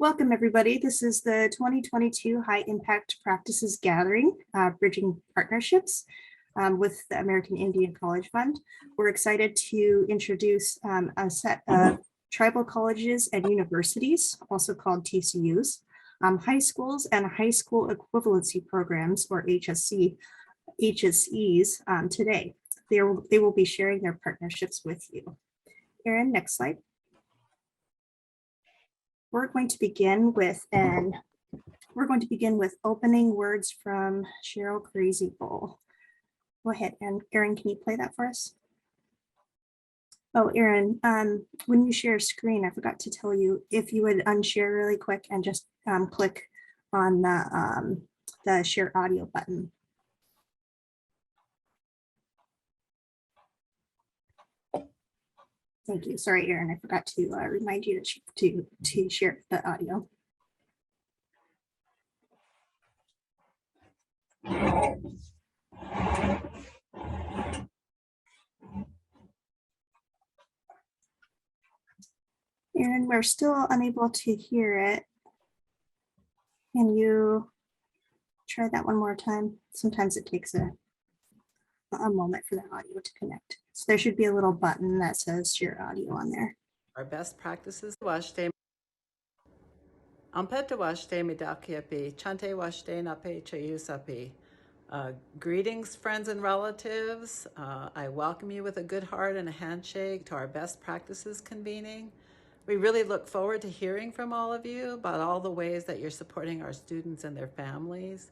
Welcome, everybody. This is the 2022 High Impact Practices Gathering, Bridging Partnerships with the American Indian College Fund. We're excited to introduce a set of tribal colleges and universities, also called TCUs, high schools and high school equivalency programs, or HSEs, today. They will be sharing their partnerships with you. Erin, next slide. We're going to begin with opening words from Cheryl Crazy Bull. Go ahead, and Erin, can you play that for us? Oh, Erin, when you share screen, I forgot to tell you if you would unshare really quick and just click on the share audio button. Thank you. Sorry, Erin, I forgot to remind you to share the audio. Erin, we're still unable to hear it. Can you try that one more time? Sometimes it takes a moment for the audio to connect. So there should be a little button that says share audio on there. Our best practices washte ampeta washte midakiapi chante washte nape chayusapi. Greetings, friends and relatives. I welcome you with a good heart and a handshake to our best practices convening. We really look forward to hearing from all of you about all the ways that you're supporting our students and their families.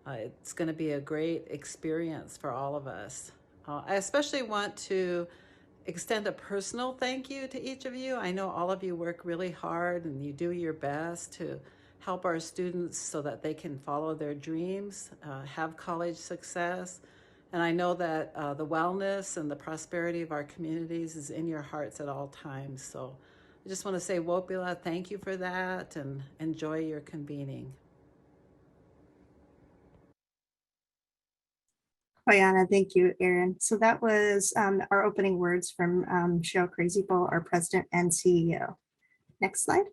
It's going to be a great experience for all of us. I especially want to extend a personal thank you to each of you. I know all of you work really hard and you do your best to help our students so that they can follow their dreams, have college success. And I know that the wellness and the prosperity of our communities is in your hearts at all times. So I just want to say, Wopila, thank you for that and enjoy your convening. Oyana, thank you, Erin. So that was our opening words from Cheryl Crazy Bull, our president and CEO. Next slide.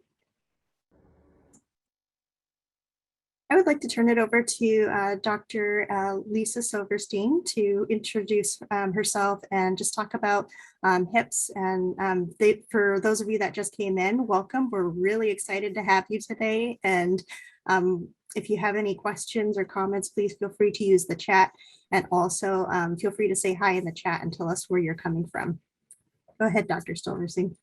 I would like to turn it over to Dr. Lisa Silverstein to introduce herself and just talk about HIPS. And for those of you that just came in, welcome. We're really excited to have you today. And if you have any questions or comments, please feel free to use the chat. And also feel free to say hi in the chat and tell us where you're coming from. Go ahead, Dr. Silverstein.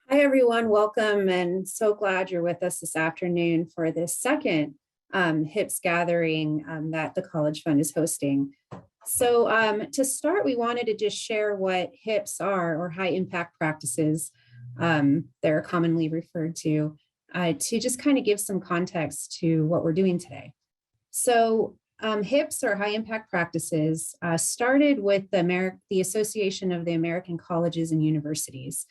Hi, everyone. Welcome, and so glad you're with us this afternoon for this second HIPS gathering that the College Fund is hosting. So to start, we wanted to just share what HIPS are, or high impact practices. They're commonly referred to just kind of give some context to what we're doing today. So HIPS, or high impact practices, started with the Association of the American Colleges and Universities.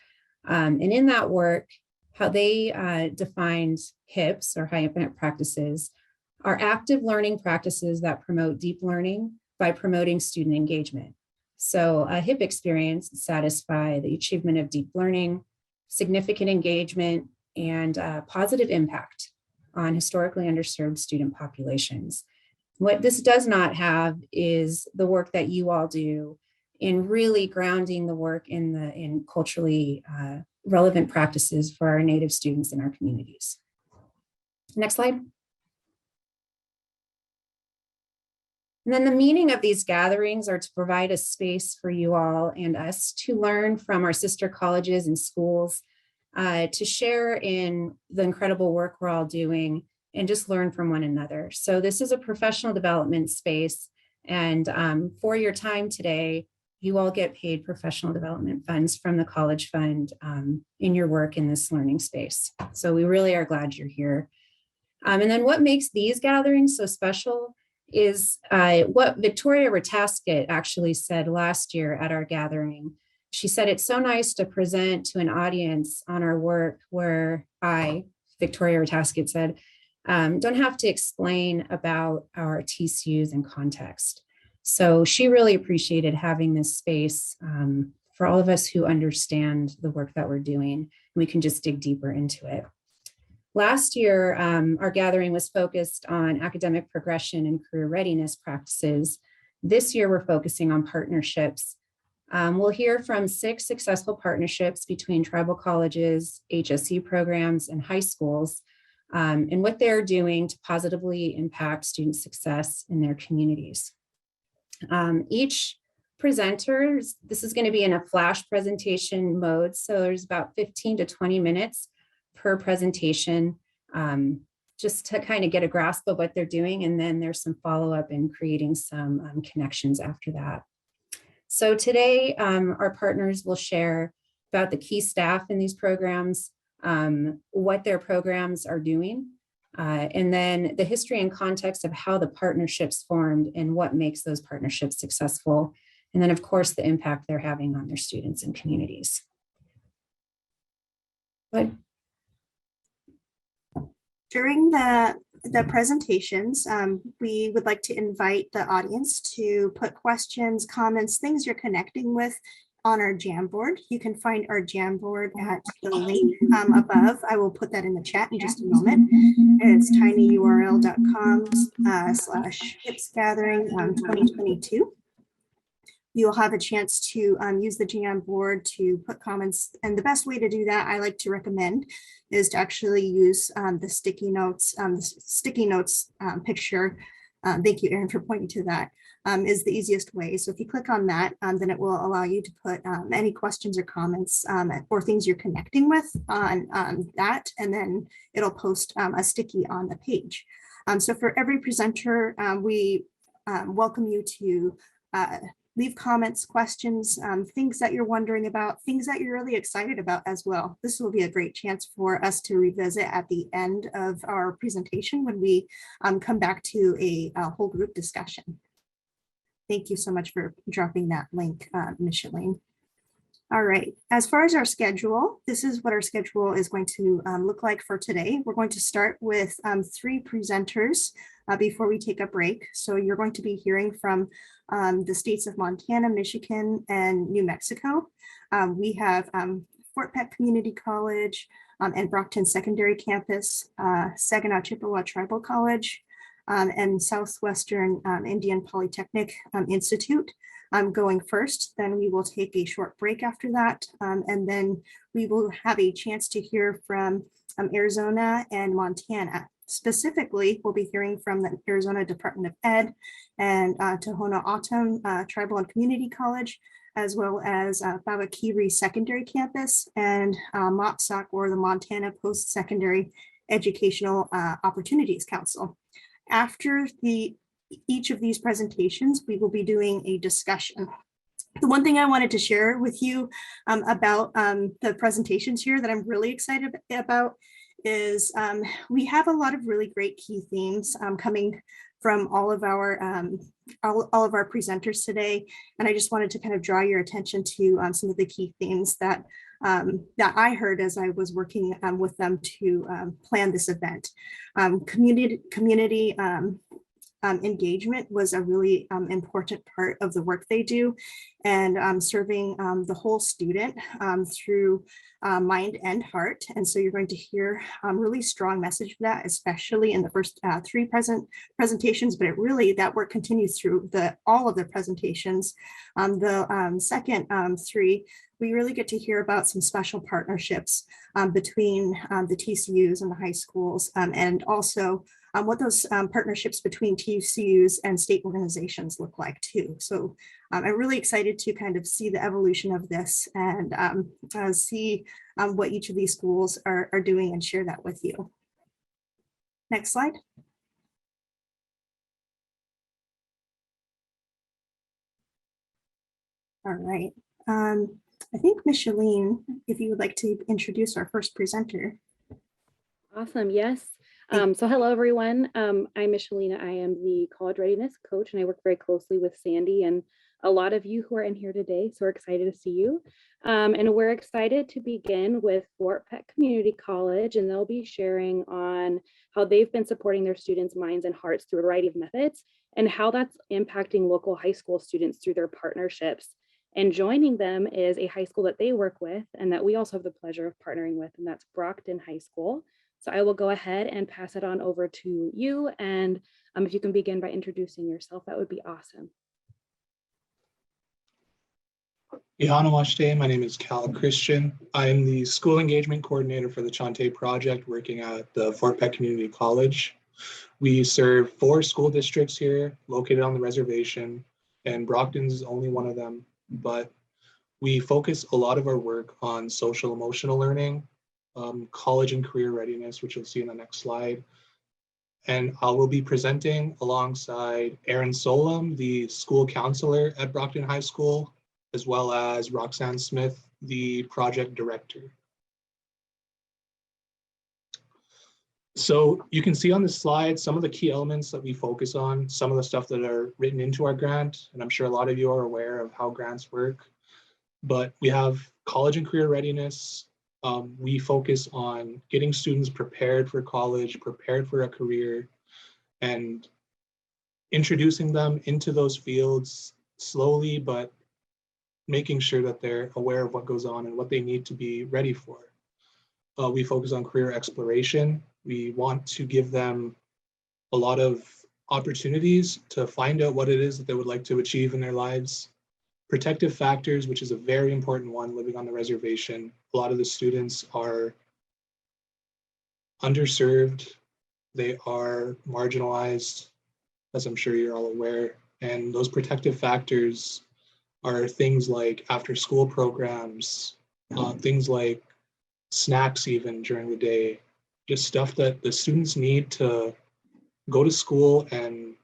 And in that work, how they defined HIPS, or high impact practices, are active learning practices that promote deep learning by promoting student engagement. So a HIP experience satisfies the achievement of deep learning, significant engagement, and positive impact on historically underserved student populations. What this does not have is the work that you all do in really grounding the work in culturally relevant practices for our Native students in our communities. Next slide. And then the meaning of these gatherings are to provide a space for you all and us to learn from our sister colleges and schools, to share in the incredible work we're all doing and just learn from one another. So this is a professional development space, and for your time today, you all get paid professional development funds from the College Fund in your work in this learning space. So we really are glad you're here. And then what makes these gatherings so special is what Victoria Ratasket actually said last year at our gathering. She said, it's so nice to present to an audience on our work where Victoria Ratasket said, don't have to explain about our TCUs in context. So she really appreciated having this space for all of us who understand the work that we're doing. We can just dig deeper into it. Last year, our gathering was focused on academic progression and career readiness practices. This year, we're focusing on partnerships. We'll hear from 6 successful partnerships between tribal colleges, HSC programs, and high schools, and what they're doing to positively impact student success in their communities. Each presenter, this is going to be in a flash presentation mode, so there's about 15 to 20 minutes per presentation, just to kind of get a grasp of what they're doing, and then there's some follow-up and creating some connections after that. So today, our partners will share about the key staff in these programs, what their programs are doing, and then the history and context of how the partnerships formed and what makes those partnerships successful. And then, of course, the impact they're having on their students and communities. But during the presentations, we would like to invite the audience to put questions, comments, things you're connecting with on our Jamboard. You can find our Jamboard at the link above. I will put that in the chat in just a moment. It's tinyurl.com/hipsgathering 2022. You'll have a chance to use the Jamboard to put comments. And the best way to do that, I like to recommend, is to actually use the sticky notes picture. Thank you, Erin, for pointing to that. Is the easiest way. So if you click on that, then it will allow you to put any questions or comments or things you're connecting with on that, and then it'll post a sticky on the page. So for every presenter, we welcome you to leave comments, questions, things that you're wondering about, things that you're really excited about as well. This will be a great chance for us to revisit at the end of our presentation when we come back to a whole group discussion. Thank you so much for dropping that link, Micheline. All right, as far as our schedule, this is what our schedule is going to look like for today. We're going to start with 3 presenters before we take a break. So you're going to be hearing from the states of Montana, Michigan, and New Mexico. We have Fort Peck Community College and Brockton Secondary Campus, Saginaw Chippewa Tribal College, and Southwestern Indian Polytechnic Institute going first. Then we will take a short break after that, and then we will have a chance to hear from Arizona and Montana. Specifically, we'll be hearing from the Arizona Department of Ed and Tohono O'odham Tribal and Community College, as well as Babakiri Secondary Campus and Mobstock, or the Montana Post-Secondary Educational Opportunities Council. After each of these presentations, we will be doing a discussion. The one thing I wanted to share with you about the presentations here that I'm really excited about is we have a lot of really great key themes coming from all of our presenters today, and I just wanted to kind of draw your attention to some of the key themes that I heard as I was working with them to plan this event. Community engagement was a really important part of the work they do, and serving the whole student through mind and heart. And so you're going to hear really strong message of that, especially in the first 3 presentations, but that work continues through all of the presentations. The second 3, we really get to hear about some special partnerships between the TCUs and the high schools, and also what those partnerships between TCUs and state organizations look like too. So I'm really excited to kind of see the evolution of this and see what each of these schools are doing and share that with you. Next slide. All right. I think Micheline, if you would like to introduce our first presenter. Awesome, yes. So hello, everyone. I'm Michelina. I am the college readiness coach, and I work very closely with Sandy and a lot of you who are in here today. So we're excited to see you. And we're excited to begin with Fort Peck Community College, and they'll be sharing on how they've been supporting their students' minds and hearts through a variety of methods, and how that's impacting local high school students through their partnerships. And joining them is a high school that they work with and that we also have the pleasure of partnering with, and that's Brockton High School. So I will go ahead and pass it on over to you. And if you can begin by introducing yourself, that would be awesome. Namaste. My name is Cal Christian. I am the school engagement coordinator for the Chante project working at the Fort Peck Community College. We serve 4 school districts here located on the reservation, and Brockton's is only one of them, but we focus a lot of our work on social emotional learning, college and career readiness, which you'll see in the next slide. And I will be presenting alongside Aaron Solom, the school counselor at Brockton High School, as well as Roxanne Smith, the project director. So you can see on the slide some of the key elements that we focus on, some of the stuff that are written into our grant, and I'm sure a lot of you are aware of how grants work. But we have college and career readiness. We focus on getting students prepared for college, prepared for a career, and introducing them into those fields slowly, but making sure that they're aware of what goes on and what they need to be ready for. We focus on career exploration. We want to give them a lot of opportunities to find out what it is that they would like to achieve in their lives. Protective factors, which is a very important one living on the reservation. A lot of the students are underserved. They are marginalized, as I'm sure you're all aware. And those protective factors are things like after school programs, things like snacks even during the day, just stuff that the students need to go to school and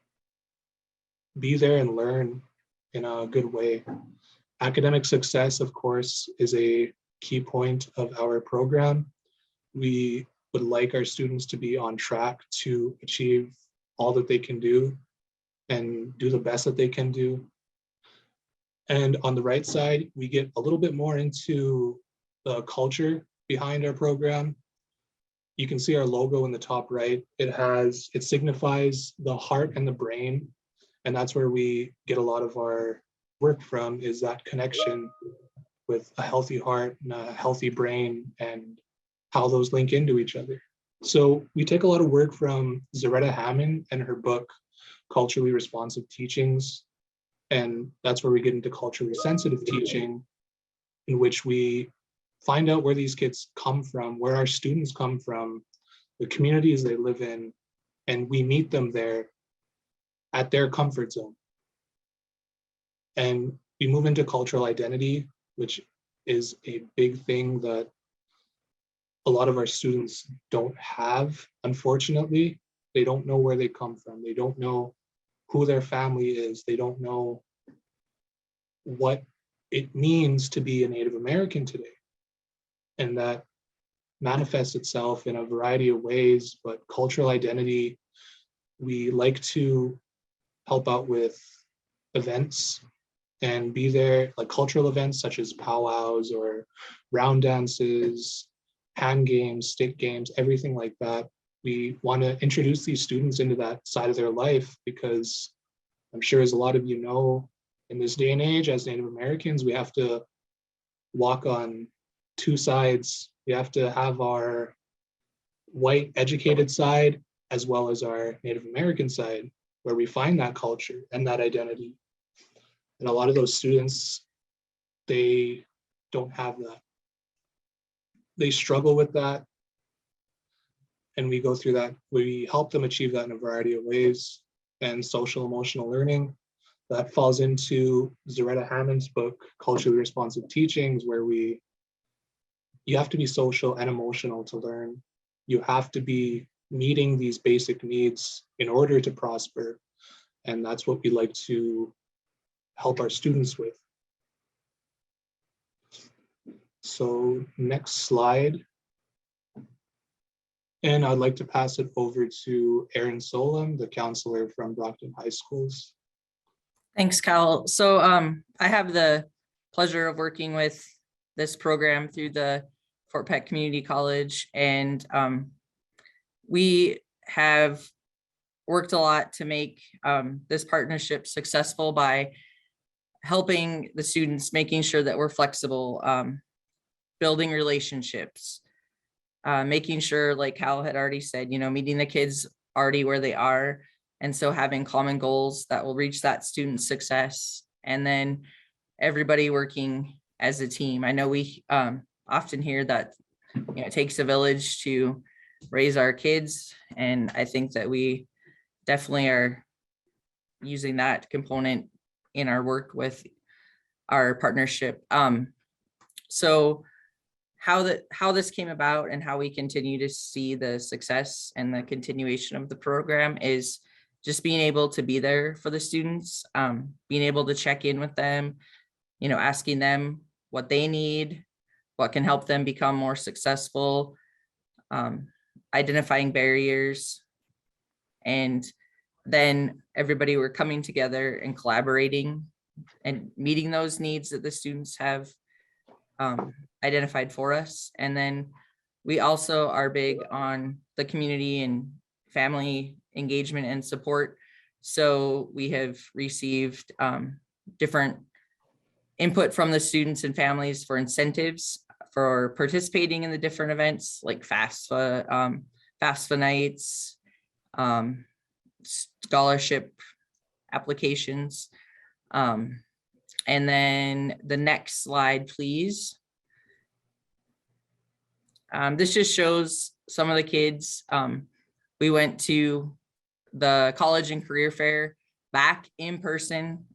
be there and learn in a good way. Academic success, of course, is a key point of our program. We would like our students to be on track to achieve all that they can do and do the best that they can do. And on the right side, we get a little bit more into the culture behind our program. You can see our logo in the top right. It signifies the heart and the brain. And that's where we get a lot of our work from, is that connection with a healthy heart and a healthy brain and how those link into each other. So we take a lot of work from Zaretta Hammond and her book, Culturally Responsive Teachings. And that's where we get into culturally sensitive teaching, in which we find out where these kids come from, where our students come from, the communities they live in, and we meet them there at their comfort zone. And we move into cultural identity, which is a big thing that a lot of our students don't have, unfortunately. They don't know where they come from. They don't know who their family is. They don't know what it means to be a Native American today. And that manifests itself in a variety of ways, but cultural identity, we like to help out with events and be there, like cultural events such as powwows or round dances, hand games, stick games, everything like that. We want to introduce these students into that side of their life, because I'm sure, as a lot of you know, in this day and age, as Native Americans, we have to walk on 2 sides. We have to have our white educated side as well as our Native American side, where we find that culture and that identity. And a lot of those students, they don't have that. They struggle with that. And we go through that. We help them achieve that in a variety of ways. And social emotional learning, that falls into Zaretta Hammond's book, Culturally Responsive Teachings, where you have to be social and emotional to learn. You have to be meeting these basic needs in order to prosper. And that's what we like to help our students with. So next slide. And I'd like to pass it over to Aaron Solom, the counselor from Brockton High Schools. Thanks, Cal. So I have the pleasure of working with this program through the Fort Peck Community College, and we have worked a lot to make this partnership successful by helping the students, making sure that we're flexible, building relationships, making sure, like Cal had already said, meeting the kids already where they are. And so having common goals that will reach that student success, and then everybody working as a team. I know we often hear that it takes a village to raise our kids. And I think that we definitely are using that component in our work with our partnership. So how this came about and how we continue to see the success and the continuation of the program is just being able to be there for the students, being able to check in with them, asking them what they need, what can help them become more successful, identifying barriers, and then everybody were coming together and collaborating and meeting those needs that the students have identified for us. And then we also are big on the community and family engagement and support. So we have received different input from the students and families for incentives for participating in the different events like FAFSA nights, scholarship applications. And then the next slide, please. This just shows some of the kids. We went to the college and career fair back in person,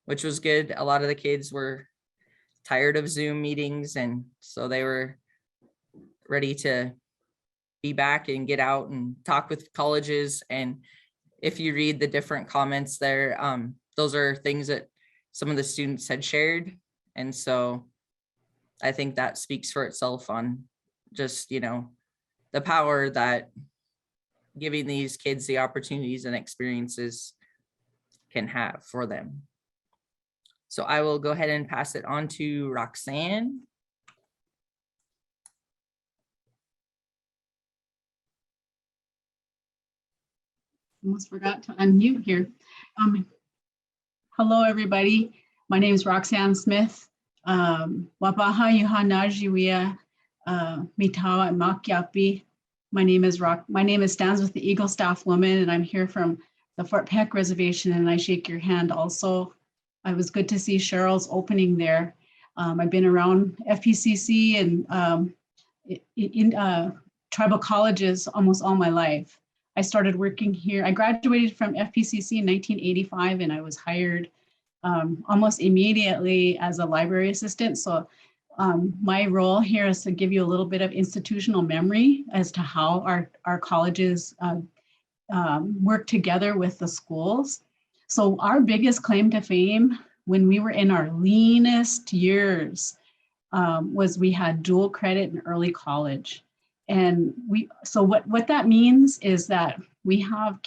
which was good. A lot of the kids were tired of Zoom meetings, and so they were ready to be back and get out and talk with colleges. And if you read the different comments there, those are things that some of the students had shared. And so I think that speaks for itself on just, the power that giving these kids the opportunities and experiences can have for them. So I will go ahead and pass it on to Roxanne. Almost forgot to unmute here. Hello, everybody. My name is Roxanne Smith. Wapaha Yuhanajiwia Mitawa Makyapi. My name is stands with the Eagle Staff Woman, and I'm here from the Fort Peck Reservation, and I shake your hand also. It was good to see Cheryl's opening there. I've been around FPCC and in tribal colleges almost all my life. I started working here. I graduated from FPCC in 1985, and I was hired almost immediately as a library assistant. So my role here is to give you a little bit of institutional memory as to how our colleges work together with the schools. So our biggest claim to fame when we were in our leanest years was we had dual credit in early college. And so what that means is that we have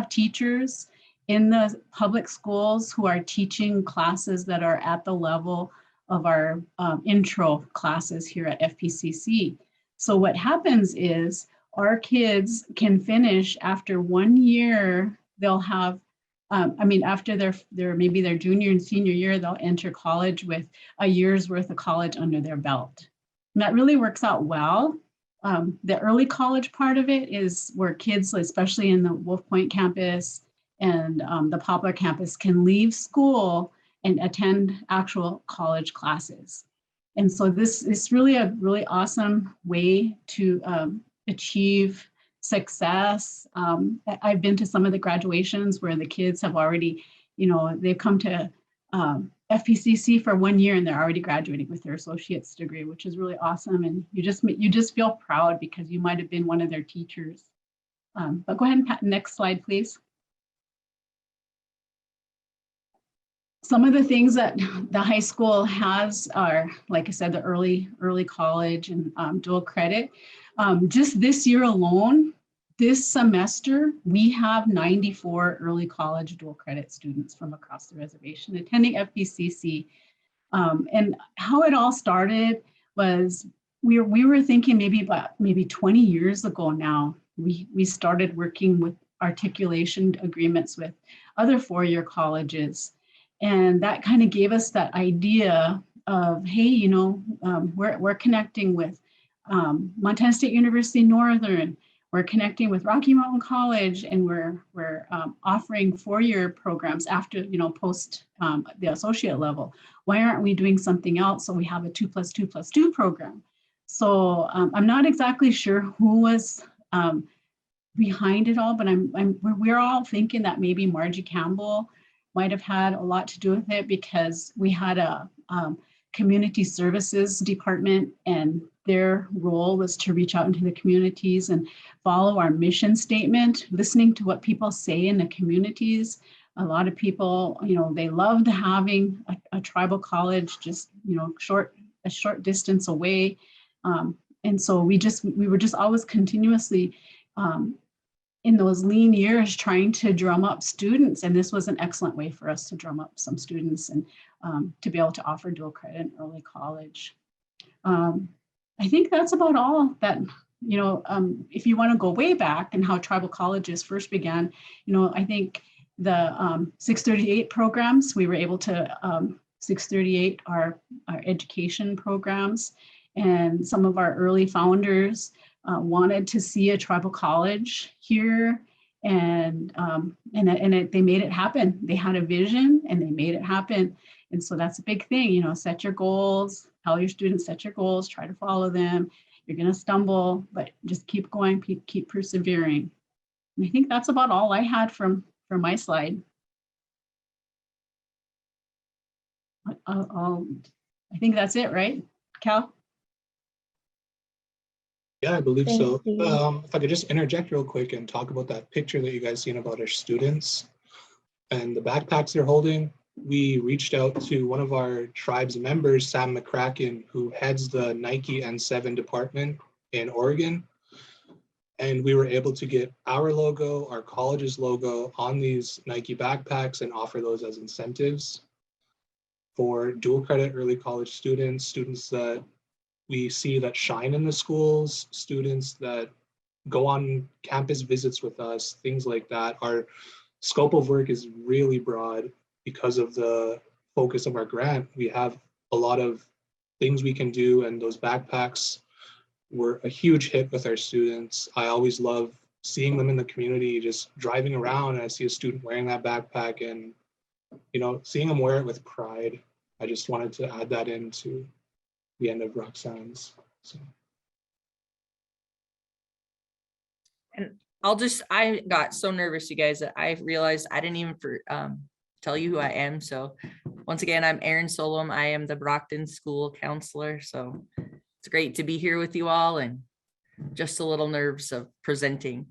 teachers in the public schools who are teaching classes that are at the level of our intro classes here at FPCC. So what happens is our kids can finish after 1 year, they'll have, after maybe their junior and senior year, they'll enter college with a year's worth of college under their belt. And that really works out well. The early college part of it is where kids, especially in the Wolf Point campus and the Poplar campus, can leave school and attend actual college classes. And so this is really a really awesome way to achieve success. I've been to some of the graduations where the kids have already, they've come to FPCC for 1 year and they're already graduating with their associate's degree, which is really awesome. And you just feel proud because you might have been one of their teachers. But go ahead and next slide, please. Some of the things that the high school has are, like I said, the early college and dual credit. Just this year alone, this semester, we have 94 early college dual credit students from across the reservation attending FPCC. And how it all started was we were thinking maybe 20 years ago now, we started working with articulation agreements with other four-year colleges. And that kind of gave us that idea of, hey, we're connecting with Montana State University Northern. We're connecting with Rocky Mountain College, and we're offering four-year programs after, post the associate level. Why aren't we doing something else? So we have a 2+2+2 program. So I'm not exactly sure who was behind it all, but we're all thinking that maybe Margie Campbell might have had a lot to do with it, because we had a community services department, and their role was to reach out into the communities and follow our mission statement, listening to what people say in the communities. A lot of people, they loved having a tribal college just, a short distance away. And so we were just always continuously in those lean years trying to drum up students. And this was an excellent way for us to drum up some students and to be able to offer dual credit in early college. I think that's about all that, if you want to go way back and how tribal colleges first began, I think the 638 programs, we were able to 638 our education programs, and some of our early founders wanted to see a tribal college here, and they made it happen. They had a vision and they made it happen. And so that's a big thing, set your goals, tell your students, set your goals, try to follow them. You're going to stumble, but just keep going, keep persevering. And I think that's about all I had from my slide. I think that's it, right, Cal? Yeah, I believe so. Thank you. If I could just interject real quick and talk about that picture that you guys seen about our students and the backpacks they're holding. We reached out to one of our tribe's members, Sam McCracken, who heads the Nike N7 department in Oregon. And we were able to get our logo, our college's logo on these Nike backpacks and offer those as incentives for dual credit early college students, students that we see that shine in the schools, students that go on campus visits with us, things like that. Our scope of work is really broad because of the focus of our grant. We have a lot of things we can do, and those backpacks were a huge hit with our students. I always love seeing them in the community, just driving around, and I see a student wearing that backpack and, seeing them wear it with pride. I just wanted to add that into the end of Roxanne's. So. And I got so nervous, you guys, that I realized I didn't even tell you who I am. So once again, I'm Erin Solom. I am the Brockton School Counselor. So it's great to be here with you all, and just a little nerves of presenting.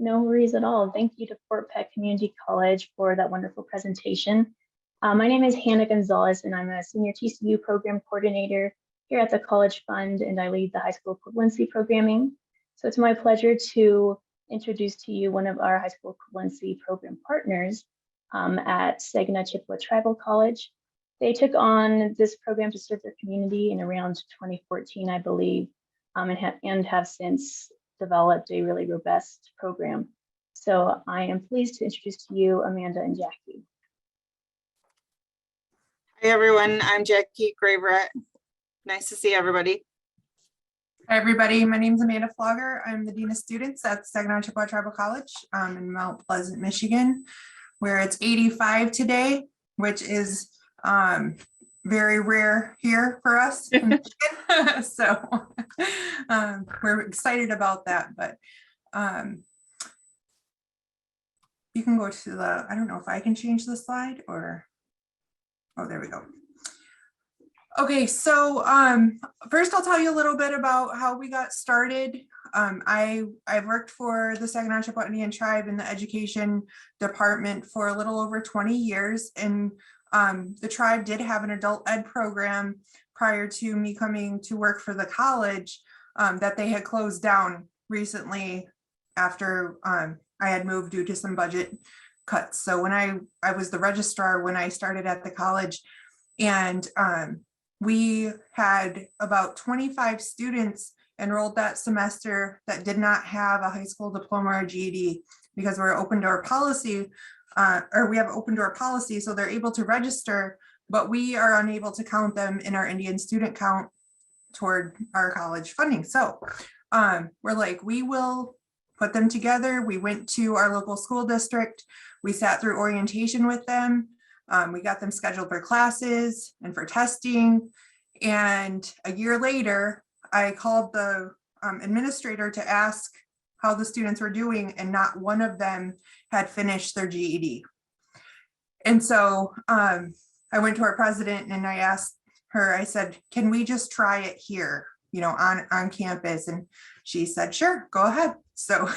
No worries at all. Thank you to Fort Peck Community College for that wonderful presentation. My name is Hannah Gonzalez, and I'm a senior TCU program coordinator here at the College Fund, and I lead the high school equivalency programming. So it's my pleasure to introduce to you one of our high school equivalency program partners at Saginaw Chippewa Tribal College. They took on this program to serve their community in around 2014, I believe, and have since developed a really robust program. So I am pleased to introduce to you Amanda and Jackie. Hi everyone, I'm Jackie Graveret. Nice to see everybody. Hi everybody, my name is Amanda Flogger. I'm the Dean of Students at Saginaw Chippewa Tribal College in Mount Pleasant, Michigan, where it's 85 today, which is very rare here for us in Michigan. So we're excited about that, but you can go to the, I don't know if I can change the slide or, oh, there we go. Okay, so first I'll tell you a little bit about how we got started. I've worked for the Saginaw Chippewa Indian Tribe in the education department for a little over 20 years, and the tribe did have an adult ed program prior to me coming to work for the college that they had closed down recently after I had moved due to some budget cuts. So when I was the registrar when I started at the college, and we had about 25 students enrolled that semester that did not have a high school diploma or GED, because we're open door policy or we have open door policy, so they're able to register, but we are unable to count them in our Indian student count toward our college funding. So we're like, we will put them together. We went to our local school district. We sat through orientation with them. We got them scheduled for classes and for testing. And a year later, I called the administrator to ask how the students were doing, and not one of them had finished their GED. And so I went to our president and I asked her, I said, can we just try it here, you know, on campus? And she said, sure, go ahead. So,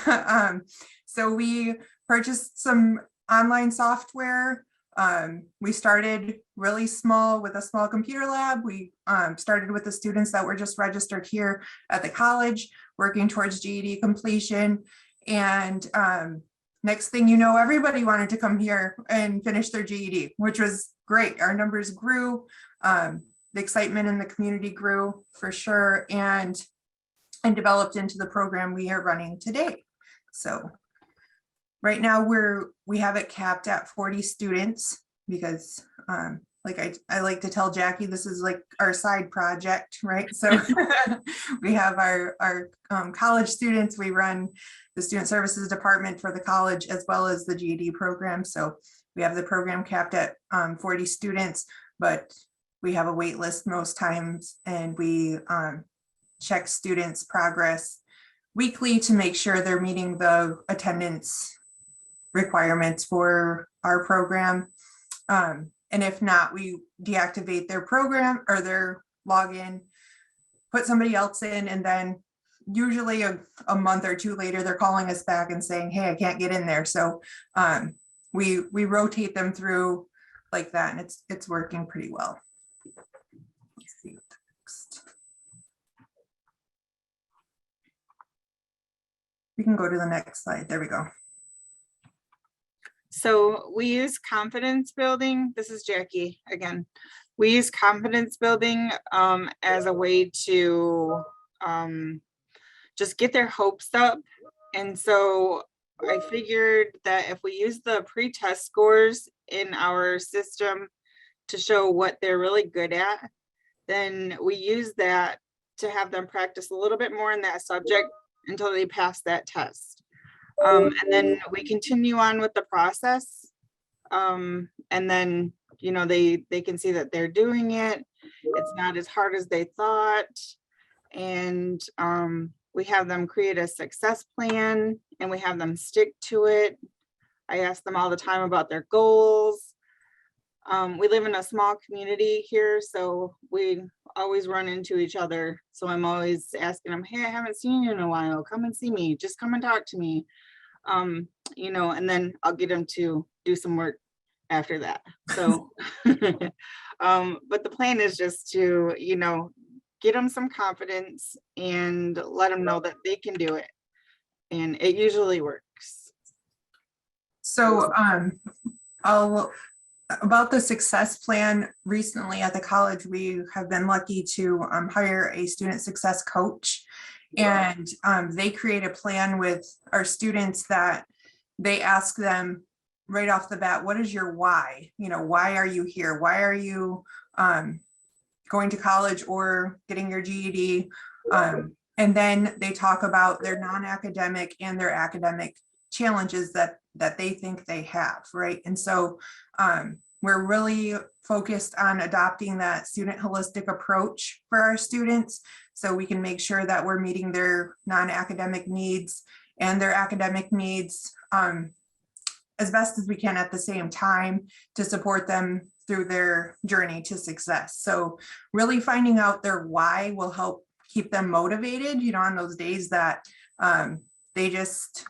so we purchased some online software. We started really small with a small computer lab. We started with the students that were just registered here at the college, working towards GED completion. And next thing you know, everybody wanted to come here and finish their GED, which was great. Our numbers grew. The excitement in the community grew for sure, and developed into the program we are running today. So right now we have it capped at 40 students because like I like to tell Jackie, this is like our side project, right? So we have our college students, we run the student services department for the college as well as the GED program. So we have the program capped at 40 students, but we have a wait list most times, and we check students' progress weekly to make sure they're meeting the attendance requirements for our program. And if not, we deactivate their program or their login, put somebody else in, and then usually a month or two later, they're calling us back and saying, hey, I can't get in there. So we rotate them through like that, and it's working pretty well. Let's see what's next. We can go to the next slide. There we go. So we use confidence building. This is Jackie again. We use confidence building as a way to just get their hopes up. And so I figured that if we use the pre-test scores in our system to show what they're really good at, then we use that to have them practice a little bit more in that subject until they pass that test. And then we continue on with the process. And then, you know, they can see that they're doing it. It's not as hard as they thought. And we have them create a success plan, and we have them stick to it. I ask them all the time about their goals. We live in a small community here, so we always run into each other. So I'm always asking them, hey, I haven't seen you in a while. Come and see me. Just come and talk to me. You know, and then I'll get them to do some work after that. So, but the plan is just to, you know, get them some confidence and let them know that they can do it. And it usually works. So about the success plan, recently at the college, we have been lucky to hire a student success coach, and they create a plan with our students that they ask them right off the bat, what is your why? You know, why are you here? Why are you going to college or getting your GED? And then they talk about their non-academic and their academic challenges that they think they have, right? And so we're really focused on adopting that student holistic approach for our students, so we can make sure that we're meeting their non-academic needs and their academic needs as best as we can at the same time to support them through their journey to success. So really finding out their why will help keep them motivated, you know, on those days that they just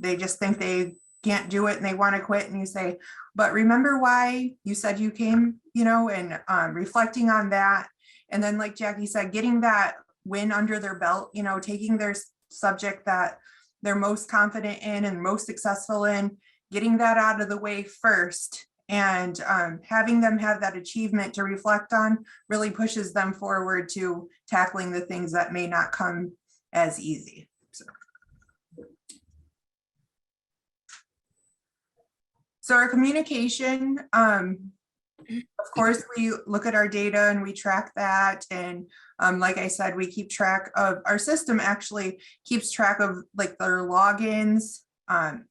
think they can't do it and they want to quit, and you say, but remember why you said you came, you know, and reflecting on that. And then, like Jackie said, getting that win under their belt, you know, taking their subject that they're most confident in and most successful in, getting that out of the way first, and having them have that achievement to reflect on really pushes them forward to tackling the things that may not come as easy. So our communication, of course, we look at our data and we track that. And like I said, we keep track of, our system actually keeps track of like their logins.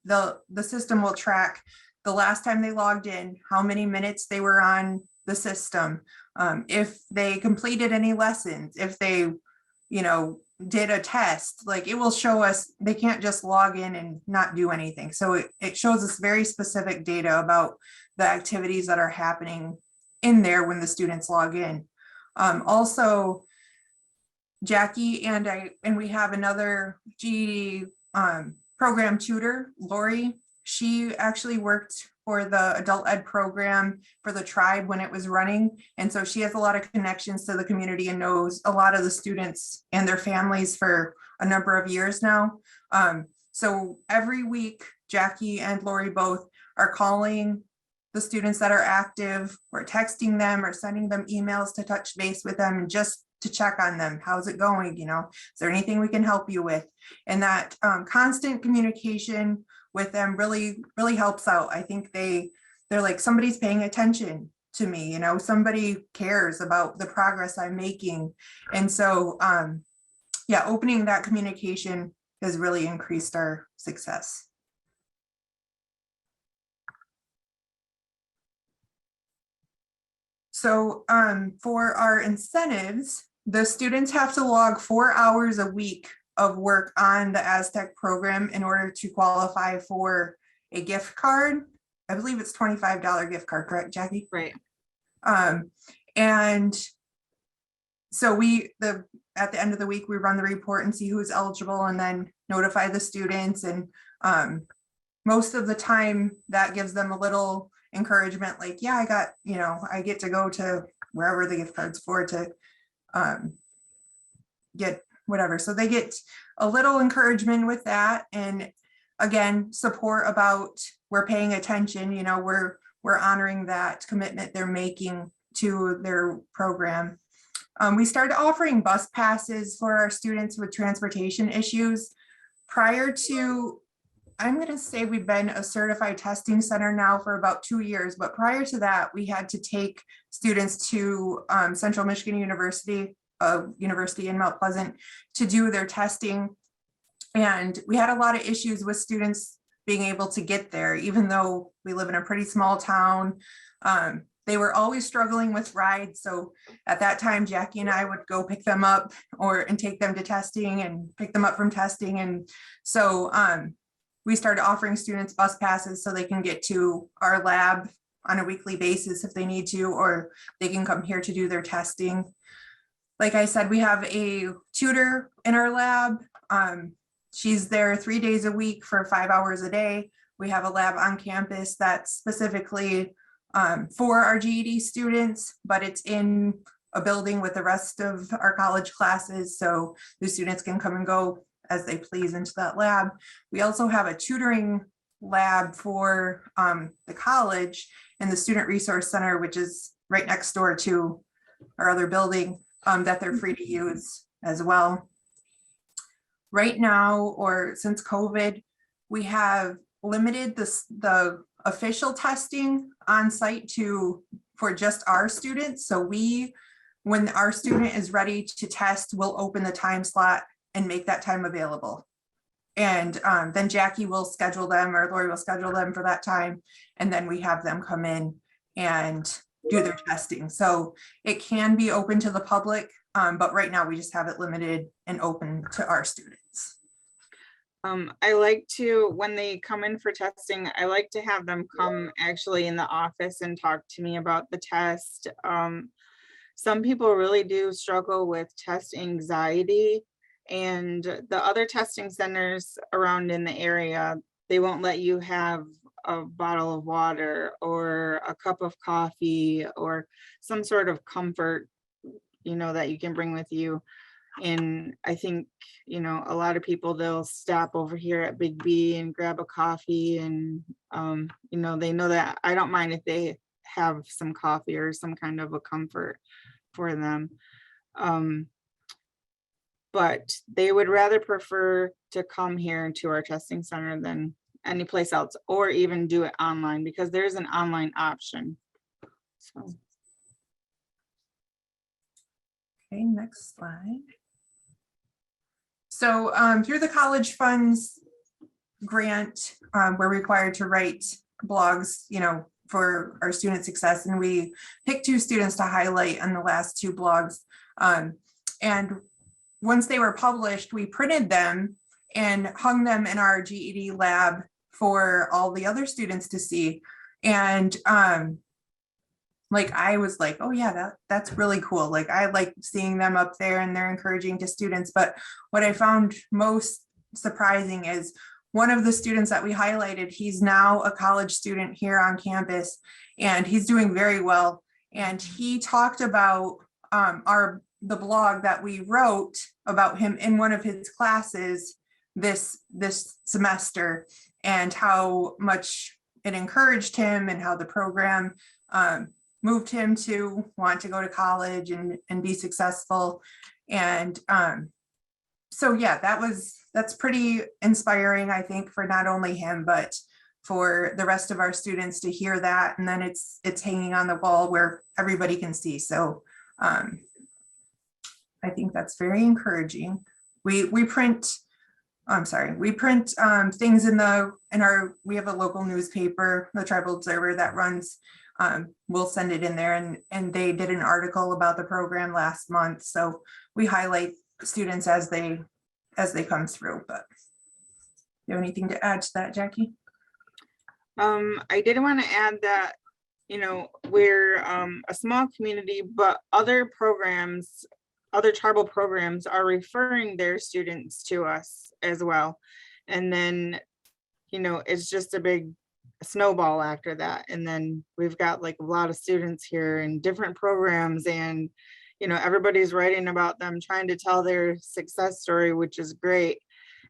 The system will track the last time they logged in, how many minutes they were on the system, if they completed any lessons, if they, you know, did a test, like it will show us, they can't just log in and not do anything. So it shows us very specific data about the activities that are happening in there when the students log in. Also, Jackie and we have another GED program tutor, Lori. She actually worked for the adult ed program for the tribe when it was running. And so she has a lot of connections to the community and knows a lot of the students and their families for a number of years now. So every week, Jackie and Lori both are calling the students that are active, or texting them or sending them emails to touch base with them and just to check on them. How's it going? You know, is there anything we can help you with? And that constant communication with them really helps out. I think they're like, somebody's paying attention to me, you know, somebody cares about the progress I'm making. And so, yeah, opening that communication has really increased our success. So for our incentives, the students have to log 4 hours a week of work on the Aztec program in order to qualify for a gift card. I believe it's $25 gift card, correct, Jackie? Right. And so at the end of the week, we run the report and see who's eligible and then notify the students. And most of the time that gives them a little encouragement, like, yeah, I get to go to wherever the gift card's for to get whatever. So they get a little encouragement with that. And again, support about, we're paying attention, you know, we're honoring that commitment they're making to their program. We started offering bus passes for our students with transportation issues. Prior to, I'm going to say we've been a certified testing center now for about 2 years, but prior to that, we had to take students to Central Michigan University, University in Mount Pleasant, to do their testing. And we had a lot of issues with students being able to get there, even though we live in a pretty small town. They were always struggling with rides. So at that time, Jackie and I would go pick them up and take them to testing and pick them up from testing. And so we started offering students bus passes so they can get to our lab on a weekly basis if they need to, or they can come here to do their testing. Like I said, we have a tutor in our lab. She's there 3 days a week for 5 hours a day. We have a lab on campus that's specifically for our GED students, but it's in a building with the rest of our college classes. So the students can come and go as they please into that lab. We also have a tutoring lab for the college and the Student Resource Center, which is right next door to our other building, that they're free to use as well. Right now, or since COVID, we have limited the official testing on site for just our students. So when our student is ready to test, we'll open the time slot and make that time available. And then Jackie will schedule them, or Lori will schedule them for that time. And then we have them come in and do their testing. So it can be open to the public, but right now we just have it limited and open to our students. I like to, when they come in for testing, I like to have them come actually in the office and talk to me about the test. Some people really do struggle with test anxiety, and the other testing centers around in the area, they won't let you have a bottle of water or a cup of coffee or some sort of comfort, you know, that you can bring with you. And I think, you know, a lot of people, they'll stop over here at Big B and grab a coffee, and you know, they know that I don't mind if they have some coffee or some kind of a comfort for them. But they would rather prefer to come here to our testing center than anyplace else, or even do it online, because there's an online option. So. Okay, next slide. So through the College Funds grant, we're required to write blogs, for our student success. And we picked 2 students to highlight on the last 2 blogs. And once they were published, we printed them and hung them in our GED lab for all the other students to see. And like, I was like, oh yeah, that's really cool. Like, I like seeing them up there and they're encouraging to students. But what I found most surprising is one of the students that we highlighted, he's now a college student here on campus and he's doing very well. And he talked about the blog that we wrote about him in one of his classes this semester, and how much it encouraged him and how the program moved him to want to go to college and be successful. And so yeah, that's pretty inspiring, I think, for not only him, but for the rest of our students to hear that. And then it's hanging on the wall where everybody can see. So I think that's very encouraging. We print things we have a local newspaper, the Tribal Observer, that runs, we'll send it in there, and they did an article about the program last month. So we highlight students as they come through. But you have anything to add to that, Jackie? I did want to add that, we're a small community, but other tribal programs are referring their students to us as well. And then, it's just a big snowball after that. And then we've got like a lot of students here in different programs, and, everybody's writing about them, trying to tell their success story, which is great.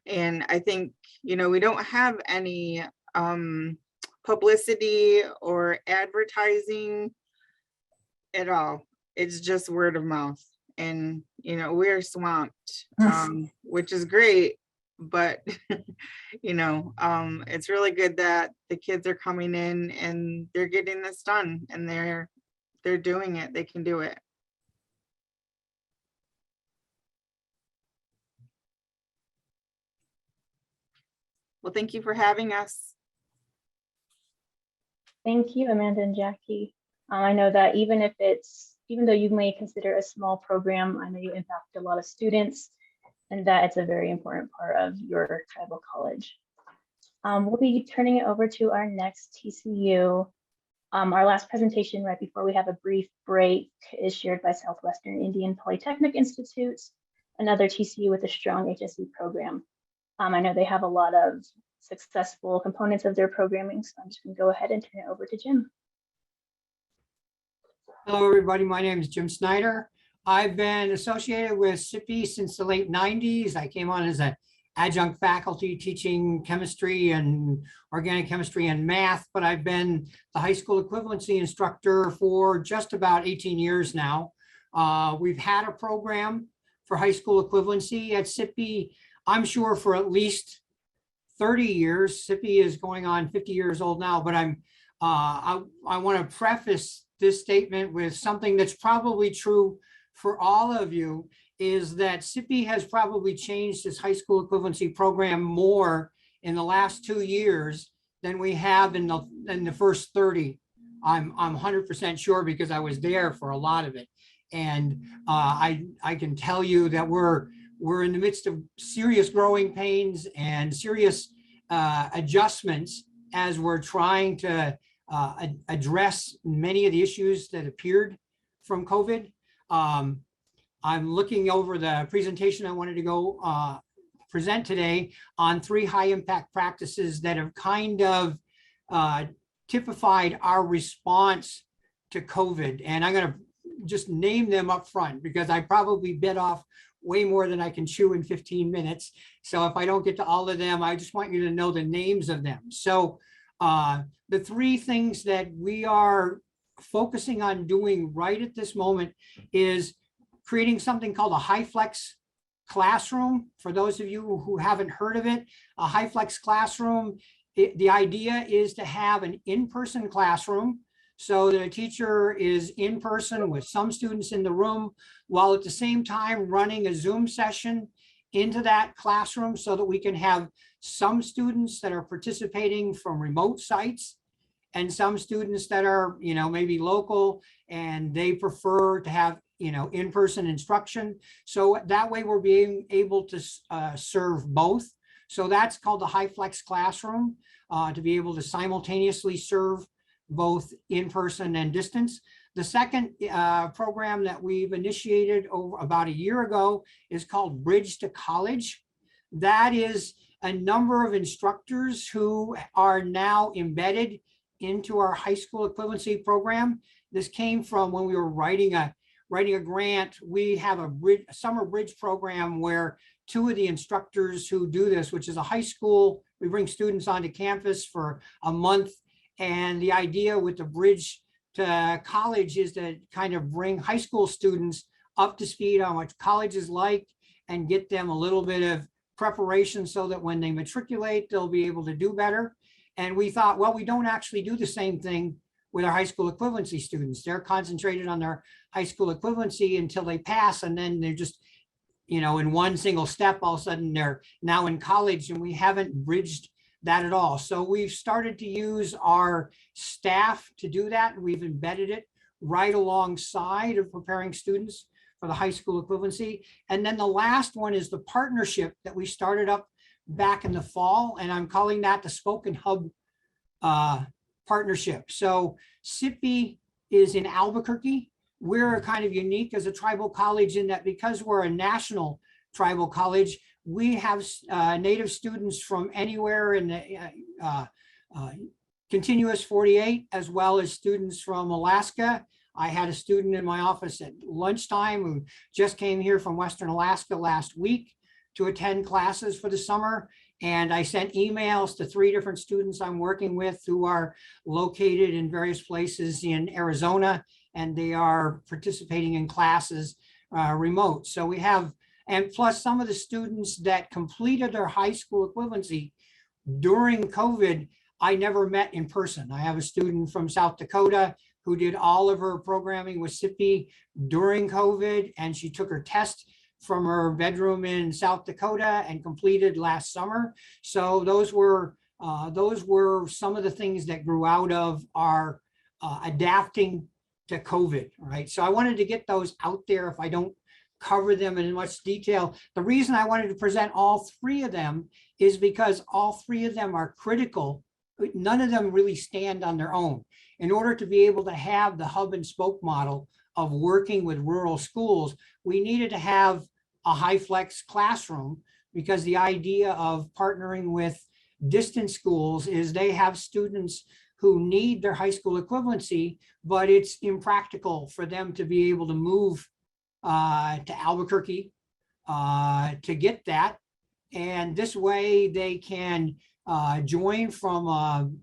And I think, we don't have any publicity or advertising at all. It's just word of mouth. And, we're swamped, which is great. But, it's really good that the kids are coming in and they're getting this done, and they're doing it. They can do it. Well, thank you for having us. Thank you, Amanda and Jackie. I know that even though you may consider a small program, I know you impact a lot of students, and that it's a very important part of your tribal college. We'll be turning it over to our next TCU. Our last presentation right before we have a brief break is shared by Southwestern Indian Polytechnic Institute, another TCU with a strong HSE program. I know they have a lot of successful components of their programming, so I'm just going to go ahead and turn it over to Jim. Hello, everybody. My name is Jim Snyder. I've been associated with SIPI since the late 90s. I came on as an adjunct faculty teaching chemistry and organic chemistry and math, but I've been the high school equivalency instructor for just about 18 years now. We've had a program for high school equivalency at SIPI, I'm sure, for at least 30 years. SIPI is going on 50 years old now, but I want to preface this statement with something that's probably true for all of you, is that SIPI has probably changed its high school equivalency program more in the last 2 years than we have in the first 30. I'm 100% sure, because I was there for a lot of it. And I can tell you that we're in the midst of serious growing pains and serious adjustments as we're trying to address many of the issues that appeared from COVID. I'm looking over the presentation I wanted to go present today on 3 high impact practices that have kind of typified our response to COVID. And I'm going to just name them up front, because I probably bit off way more than I can chew in 15 minutes. So if I don't get to all of them, I just want you to know the names of them. So the 3 things that we are focusing on doing right at this moment is creating something called a high flex classroom. For those of you who haven't heard of it, a high flex classroom the idea is to have an in-person classroom so that a teacher is in person with some students in the room, while at the same time running a Zoom session into that classroom so that we can have some students that are participating from remote sites and some students that are, maybe local and they prefer to have, in-person instruction. So that way we're being able to serve both. So that's called the high flex classroom, to be able to simultaneously serve both in-person and distance. The second program that we've initiated over about a year ago is called Bridge to College. That is a number of instructors who are now embedded into our high school equivalency program. This came from when we were writing a grant. We have a summer bridge program where two of the instructors who do this, which is a high school, we bring students onto campus for a month. And the idea with the Bridge to College is to kind of bring high school students up to speed on what college is like and get them a little bit of preparation so that when they matriculate, they'll be able to do better. And we thought, well, we don't actually do the same thing with our high school equivalency students. They're concentrated on their high school equivalency until they pass, and then they're just, in one single step, all of a sudden they're now in college, and we haven't bridged that at all. So we've started to use our staff to do that, and we've embedded it right alongside of preparing students for the high school equivalency. And then the last one is the partnership that we started up back in the fall, and I'm calling that the Spoken Hub partnership. So SIPI is in Albuquerque. We're kind of unique as a tribal college in that because we're a national tribal college, we have Native students from anywhere in the contiguous 48, as well as students from Alaska. I had a student in my office at lunchtime who just came here from Western Alaska last week to attend classes for the summer. And I sent emails to 3 different students I'm working with who are located in various places in Arizona, and they are participating in classes remote. So we have, and plus some of the students that completed their high school equivalency during COVID, I never met in person. I have a student from South Dakota who did all of her programming with SIPI during COVID, and she took her test from her bedroom in South Dakota and completed last summer. So those were some of the things that grew out of our adapting to COVID, right? So I wanted to get those out there if I don't cover them in much detail. The reason I wanted to present all 3 of them is because all 3 of them are critical. None of them really stand on their own. In order to be able to have the hub and spoke model of working with rural schools, we needed to have a high flex classroom, because the idea of partnering with distance schools is they have students who need their high school equivalency, but it's impractical for them to be able to move to Albuquerque to get that. And this way they can join from,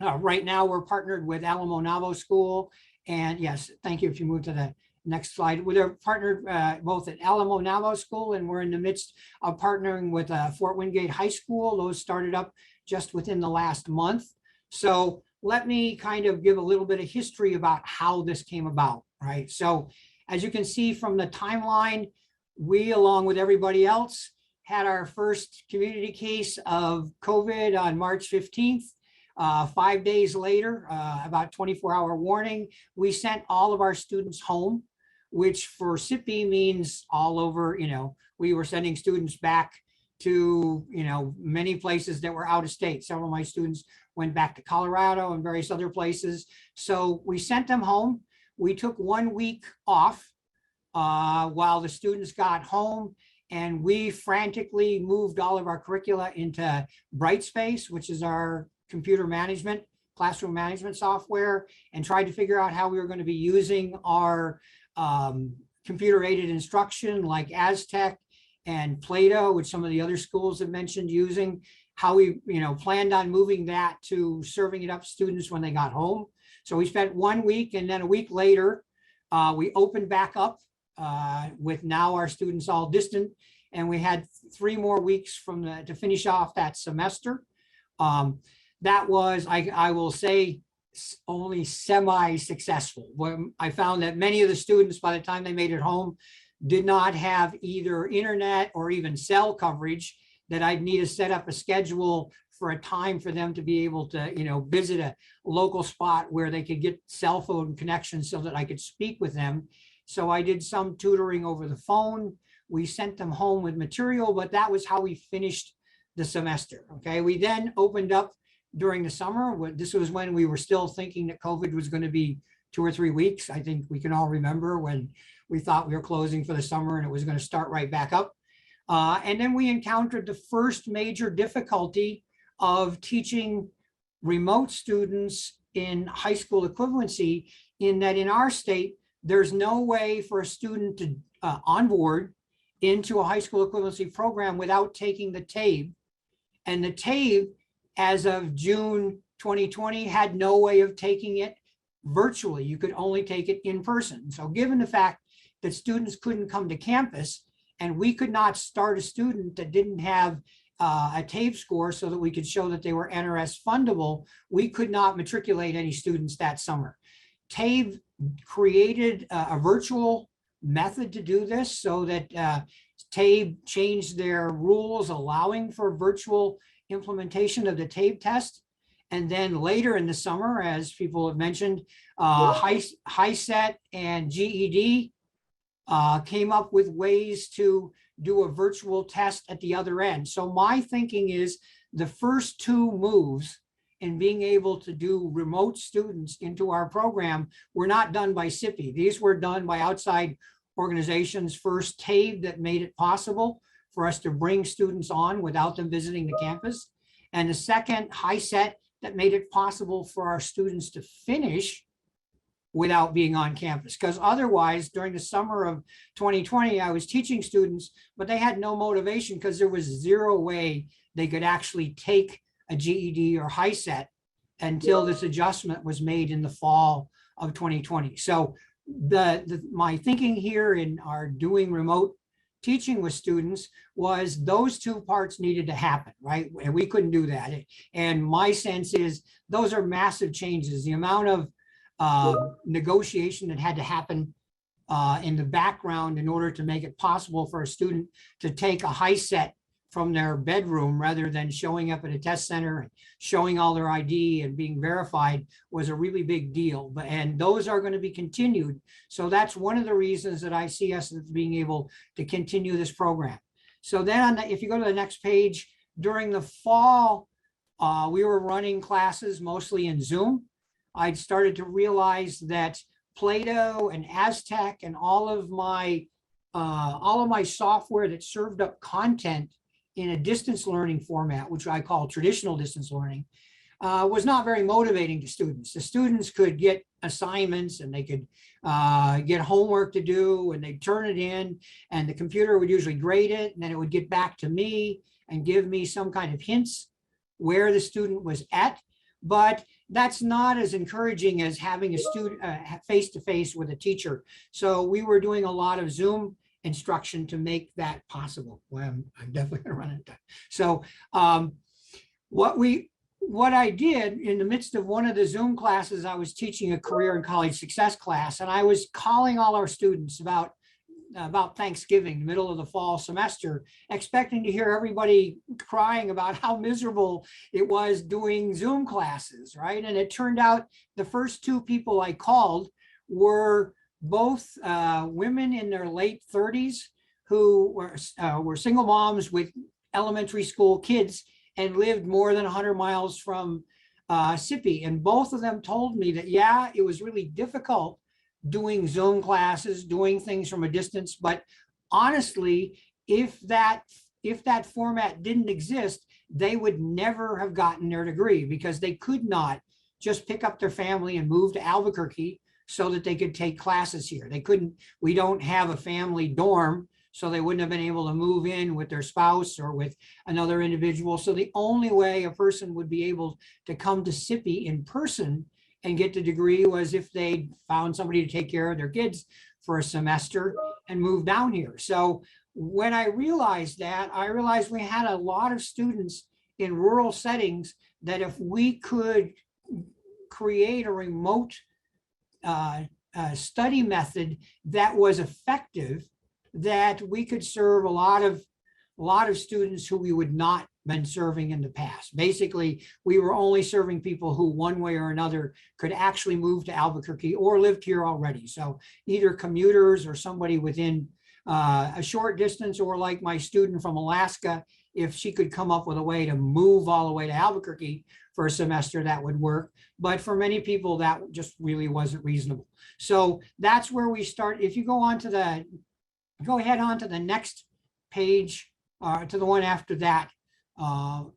right now we're partnered with Alamo Navo School. And yes, thank you. If you move to the next slide, we're partnered both at Alamo Navo School, and we're in the midst of partnering with Fort Wingate High School. Those started up just within the last month. So let me kind of give a little bit of history about how this came about, right? So as you can see from the timeline, we, along with everybody else, had our first community case of COVID on March 15th. 5 days later, about 24-hour warning, we sent all of our students home, which for SIPI means all over, we were sending students back to, many places that were out of state. Several of my students went back to Colorado and various other places. So we sent them home. We took 1 week off while the students got home, and we frantically moved all of our curricula into Brightspace, which is our computer management, classroom management software, and tried to figure out how we were going to be using our computer aided instruction like Aztec and Plato, which some of the other schools have mentioned using, how we planned on moving that to serving it up to students when they got home. So we spent 1 week, and then a week later, we opened back up with now our students all distant, and we had 3 more weeks to finish off that semester. That was, I will say, only semi-successful. When I found that many of the students, by the time they made it home, did not have either internet or even cell coverage, that I'd need to set up a schedule for a time for them to be able to, visit a local spot where they could get cell phone connection so that I could speak with them. So I did some tutoring over the phone. We sent them home with material, but that was how we finished the semester. Okay, we then opened up during the summer. This was when we were still thinking that COVID was going to be 2 or 3 weeks. I think we can all remember when we thought we were closing for the summer and it was going to start right back up. And then we encountered the first major difficulty of teaching remote students in high school equivalency, in that in our state, there's no way for a student to onboard into a high school equivalency program without taking the TABE. And the TABE, as of June 2020, had no way of taking it virtually. You could only take it in person. So given the fact that students couldn't come to campus, and we could not start a student that didn't have a TABE score so that we could show that they were NRS fundable, we could not matriculate any students that summer. TABE created a virtual method to do this, so that TABE changed their rules allowing for virtual implementation of the TABE test. And then later in the summer, as people have mentioned, HiSET and GED came up with ways to do a virtual test at the other end. So my thinking is the first two moves in being able to do remote students into our program were not done by SIPI. These were done by outside organizations. First, TABE, that made it possible for us to bring students on without them visiting the campus. And the second, HiSET, that made it possible for our students to finish without being on campus. Because otherwise, during the summer of 2020, I was teaching students, but they had no motivation because there was zero way they could actually take a GED or HiSET until this adjustment was made in the fall of 2020. So my thinking here in our doing remote teaching with students was those two parts needed to happen, right? And we couldn't do that. And my sense is those are massive changes. The amount of negotiation that had to happen in the background in order to make it possible for a student to take a HiSET from their bedroom rather than showing up at a test center and showing all their ID and being verified was a really big deal. And those are going to be continued. So that's one of the reasons that I see us as being able to continue this program. So then if you go to the next page, during the fall, we were running classes mostly in Zoom. I'd started to realize that Plato and Aztec and all of my software that served up content in a distance learning format, which I call traditional distance learning, was not very motivating to students. The students could get assignments and they could get homework to do, and they'd turn it in, and the computer would usually grade it, and then it would get back to me and give me some kind of hints where the student was at. But that's not as encouraging as having a student face-to-face with a teacher. So we were doing a lot of Zoom instruction to make that possible. Well, I'm definitely going to run into that. So what I did in the midst of one of the Zoom classes, I was teaching a career and college success class, and I was calling all our students about Thanksgiving, middle of the fall semester, expecting to hear everybody crying about how miserable it was doing Zoom classes, right? And it turned out the first two people I called were both women in their late 30s who were single moms with elementary school kids and lived more than 100 miles from SIPI. And both of them told me that, yeah, it was really difficult doing Zoom classes, doing things from a distance. But honestly, if that format didn't exist, they would never have gotten their degree, because they could not just pick up their family and move to Albuquerque so that they could take classes here. They couldn't, we don't have a family dorm, so they wouldn't have been able to move in with their spouse or with another individual. So the only way a person would be able to come to SIPI in person and get the degree was if they found somebody to take care of their kids for a semester and move down here. So when I realized that, I realized we had a lot of students in rural settings that if we could create a remote study method that was effective, that we could serve a lot of students who we would not been serving in the past. Basically, we were only serving people who one way or another could actually move to Albuquerque or lived here already. So either commuters or somebody within a short distance, or like my student from Alaska, if she could come up with a way to move all the way to Albuquerque for a semester, that would work. But for many people, that just really wasn't reasonable. So that's where we start. If you go ahead on to the next page, to the one after that.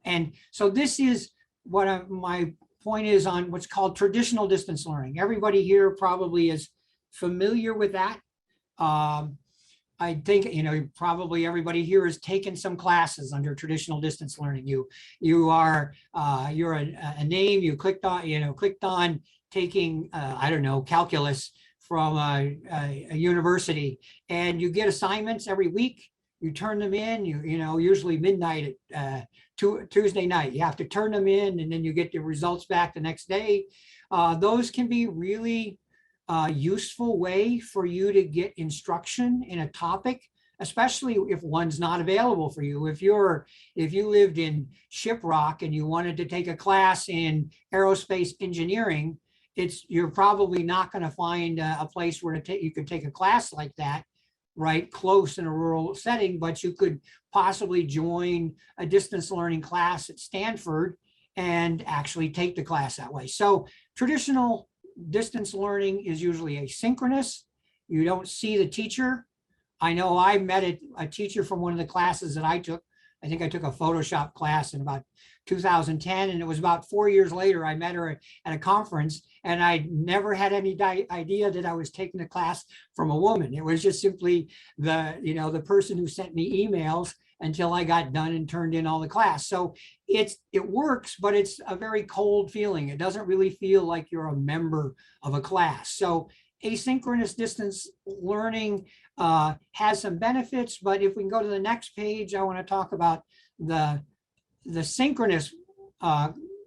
And so this is what my point is on what's called traditional distance learning. Everybody here probably is familiar with that. I think, probably everybody here has taken some classes under traditional distance learning. You're a name, you clicked on taking, I don't know, calculus from a university, and you get assignments every week. You turn them in, usually midnight at Tuesday night. You have to turn them in, and then you get the results back the next day. Those can be really useful way for you to get instruction in a topic, especially if one's not available for you. If you lived in Shiprock and you wanted to take a class in aerospace engineering, you're probably not going to find a place where you could take a class like that right close in a rural setting, but you could possibly join a distance learning class at Stanford and actually take the class that way. So traditional distance learning is usually asynchronous. You don't see the teacher. I know I met a teacher from one of the classes that I took. I think I took a Photoshop class in about 2010, and it was about 4 years later I met her at a conference, and I never had any idea that I was taking a class from a woman. It was just simply the person who sent me emails until I got done and turned in all the class. So it works, but it's a very cold feeling. It doesn't really feel like you're a member of a class. So asynchronous distance learning has some benefits, but if we can go to the next page, I want to talk about the synchronous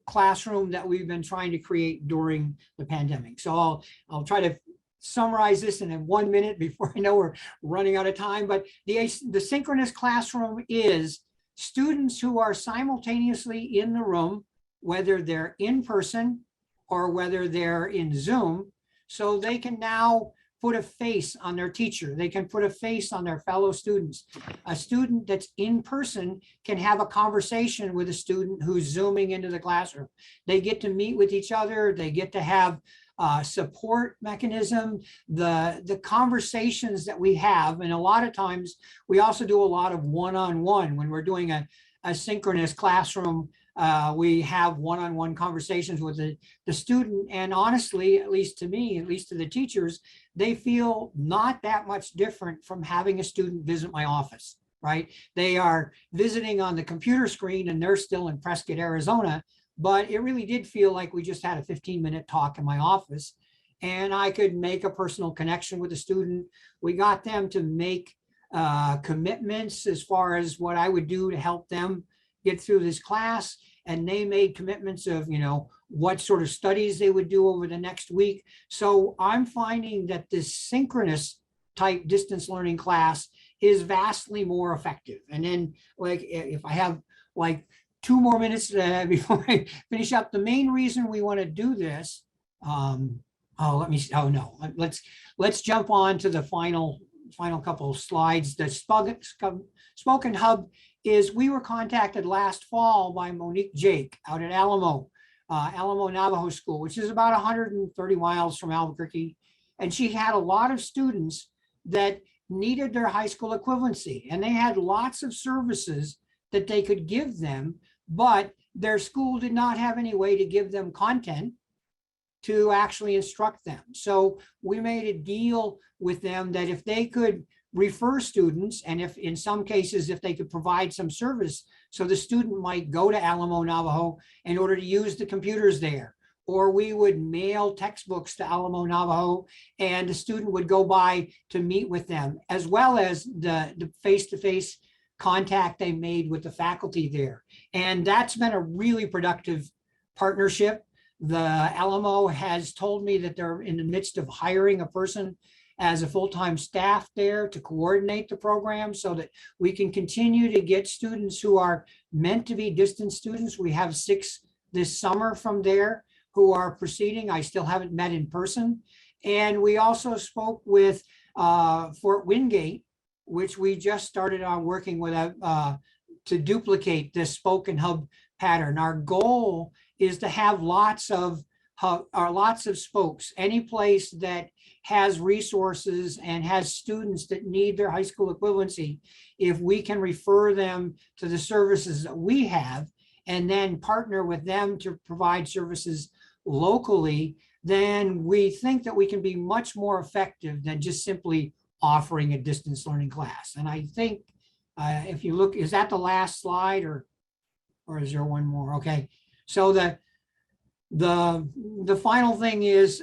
classroom that we've been trying to create during the pandemic. So I'll try to summarize this in 1 minute before I know we're running out of time. But the synchronous classroom is students who are simultaneously in the room, whether they're in person or whether they're in Zoom. So they can now put a face on their teacher. They can put a face on their fellow students. A student that's in person can have a conversation with a student who's Zooming into the classroom. They get to meet with each other. They get to have support mechanism, the conversations that we have. And a lot of times we also do a lot of one-on-one when we're doing a synchronous classroom. We have one-on-one conversations with the student, and honestly, at least to me, at least to the teachers, they feel not that much different from having a student visit my office, right? They are visiting on the computer screen and they're still in Prescott, Arizona, but it really did feel like we just had a 15-minute talk in my office, and I could make a personal connection with the student. We got them to make commitments as far as what I would do to help them get through this class. And they made commitments of, what sort of studies they would do over the next week. So I'm finding that this synchronous type distance learning class is vastly more effective. And then if I have 2 more minutes before I finish up, the main reason we want to do this, let's jump on to the final couple of slides. The Spoken Hub is, we were contacted last fall by Monique Jake out at Alamo Navajo School, which is about 130 miles from Albuquerque. And she had a lot of students that needed their high school equivalency, and they had lots of services that they could give them, but their school did not have any way to give them content to actually instruct them. So we made a deal with them that if they could refer students, and if in some cases, if they could provide some service, so the student might go to Alamo Navajo in order to use the computers there, or we would mail textbooks to Alamo Navajo and the student would go by to meet with them, as well as the face-to-face contact they made with the faculty there. And that's been a really productive partnership. The LMO has told me that they're in the midst of hiring a person as a full-time staff there to coordinate the program so that we can continue to get students who are meant to be distance students. We have 6 this summer from there who are proceeding. I still haven't met in person. And we also spoke with Fort Wingate, which we just started on working with to duplicate this spoken hub pattern. Our goal is to have lots of spokes, any place that has resources and has students that need their high school equivalency. If we can refer them to the services that we have and then partner with them to provide services locally, then we think that we can be much more effective than just simply offering a distance learning class. And I think if you look, is that the last slide or is there one more? Okay, so the final thing is,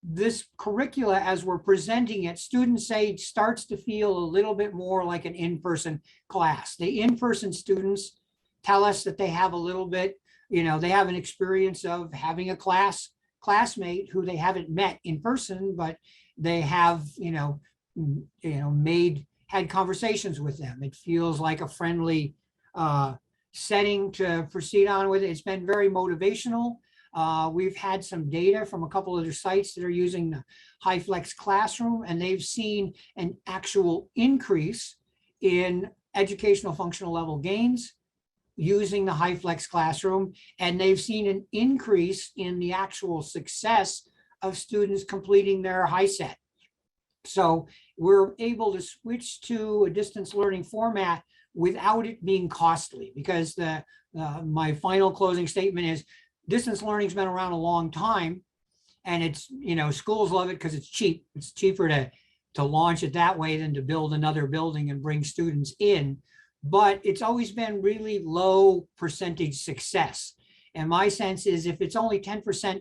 this curricula, as we're presenting it, students say it starts to feel a little bit more like an in-person class. The in-person students tell us that they have a little bit, they have an experience of having a classmate who they haven't met in person, but they have, had conversations with them. It feels like a friendly setting to proceed on with it. It's been very motivational. We've had some data from a couple of other sites that are using the HyFlex Classroom, and they've seen an actual increase in educational functional level gains using the HyFlex Classroom, and they've seen an increase in the actual success of students completing their HiSET. So we're able to switch to a distance learning format without it being costly, because my final closing statement is distance learning's been around a long time, and it's, schools love it because it's cheap. It's cheaper to launch it that way than to build another building and bring students in. But it's always been really low percentage success. And my sense is if it's only 10%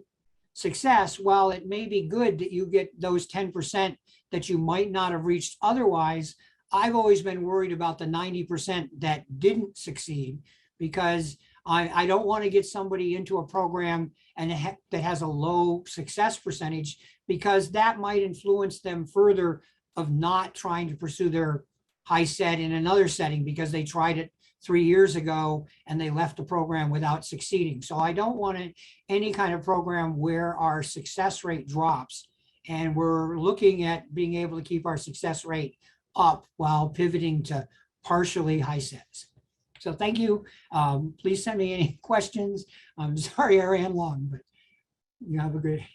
success, while it may be good that you get those 10% that you might not have reached otherwise, I've always been worried about the 90% that didn't succeed, because I don't want to get somebody into a program and that has a low success percentage, because that might influence them further of not trying to pursue their HiSET in another setting because they tried it 3 years ago and they left the program without succeeding. So I don't want any kind of program where our success rate drops, and we're looking at being able to keep our success rate up while pivoting to partially HiSETs. So thank you. Please send me any questions. I'm sorry I ran long, but you have a good day.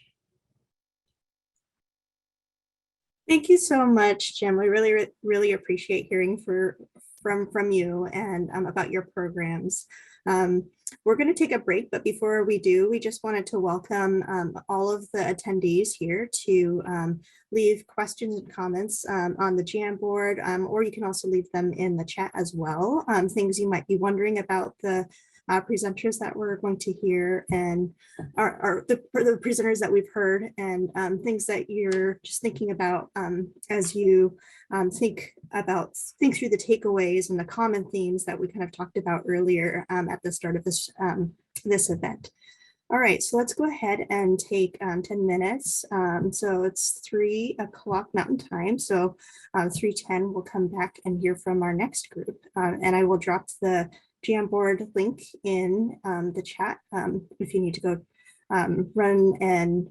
Thank you so much, Jim. We really appreciate hearing from you and about your programs. We're going to take a break, but before we do, we just wanted to welcome all of the attendees here to leave questions and comments on the Jamboard, or you can also leave them in the chat as well. Things you might be wondering about the presenters that we're going to hear, and the presenters that we've heard, and things that you're just thinking about as you think through the takeaways and the common themes that we kind of talked about earlier at the start of this event. All right, so let's go ahead and take 10 minutes. So it's 3 o'clock Mountain Time. So 3:10, we'll come back and hear from our next group. And I will drop the Jamboard link in the chat if you need to go run and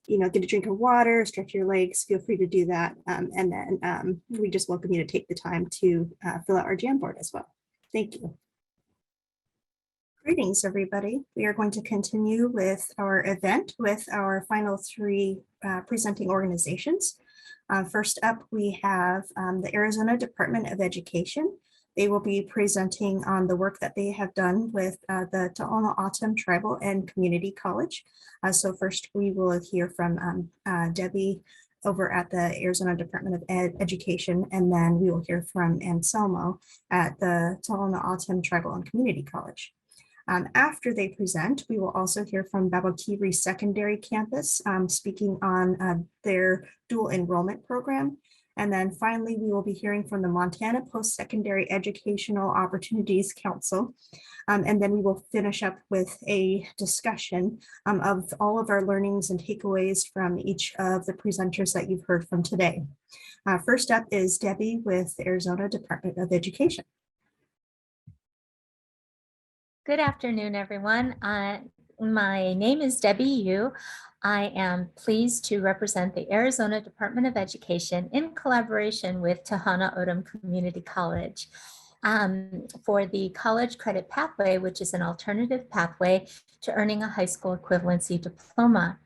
get a drink of water, stretch your legs, feel free to do that. And then we just welcome you to take the time to fill out our Jamboard as well. Thank you. Greetings, everybody. We are going to continue with our event with our final 3 presenting organizations. First up, we have the Arizona Department of Education. They will be presenting on the work that they have done with the Tohono O'odham Tribal and Community College. So first we will hear from Debbie over at the Arizona Department of Education, and then we will hear from Anselmo at the Tohono O'odham Tribal and Community College. After they present, we will also hear from Babokiri Secondary Campus speaking on their dual enrollment program. And then finally, we will be hearing from the Montana Post-Secondary Educational Opportunities Council. And then we will finish up with a discussion of all of our learnings and takeaways from each of the presenters that you've heard from today. First up is Debbie with the Arizona Department of Education. Good afternoon, everyone. My name is Debbie Yu. I am pleased to represent the Arizona Department of Education in collaboration with Tohono O'odham Community College for the College Credit Pathway, which is an alternative pathway to earning a high school equivalency diploma.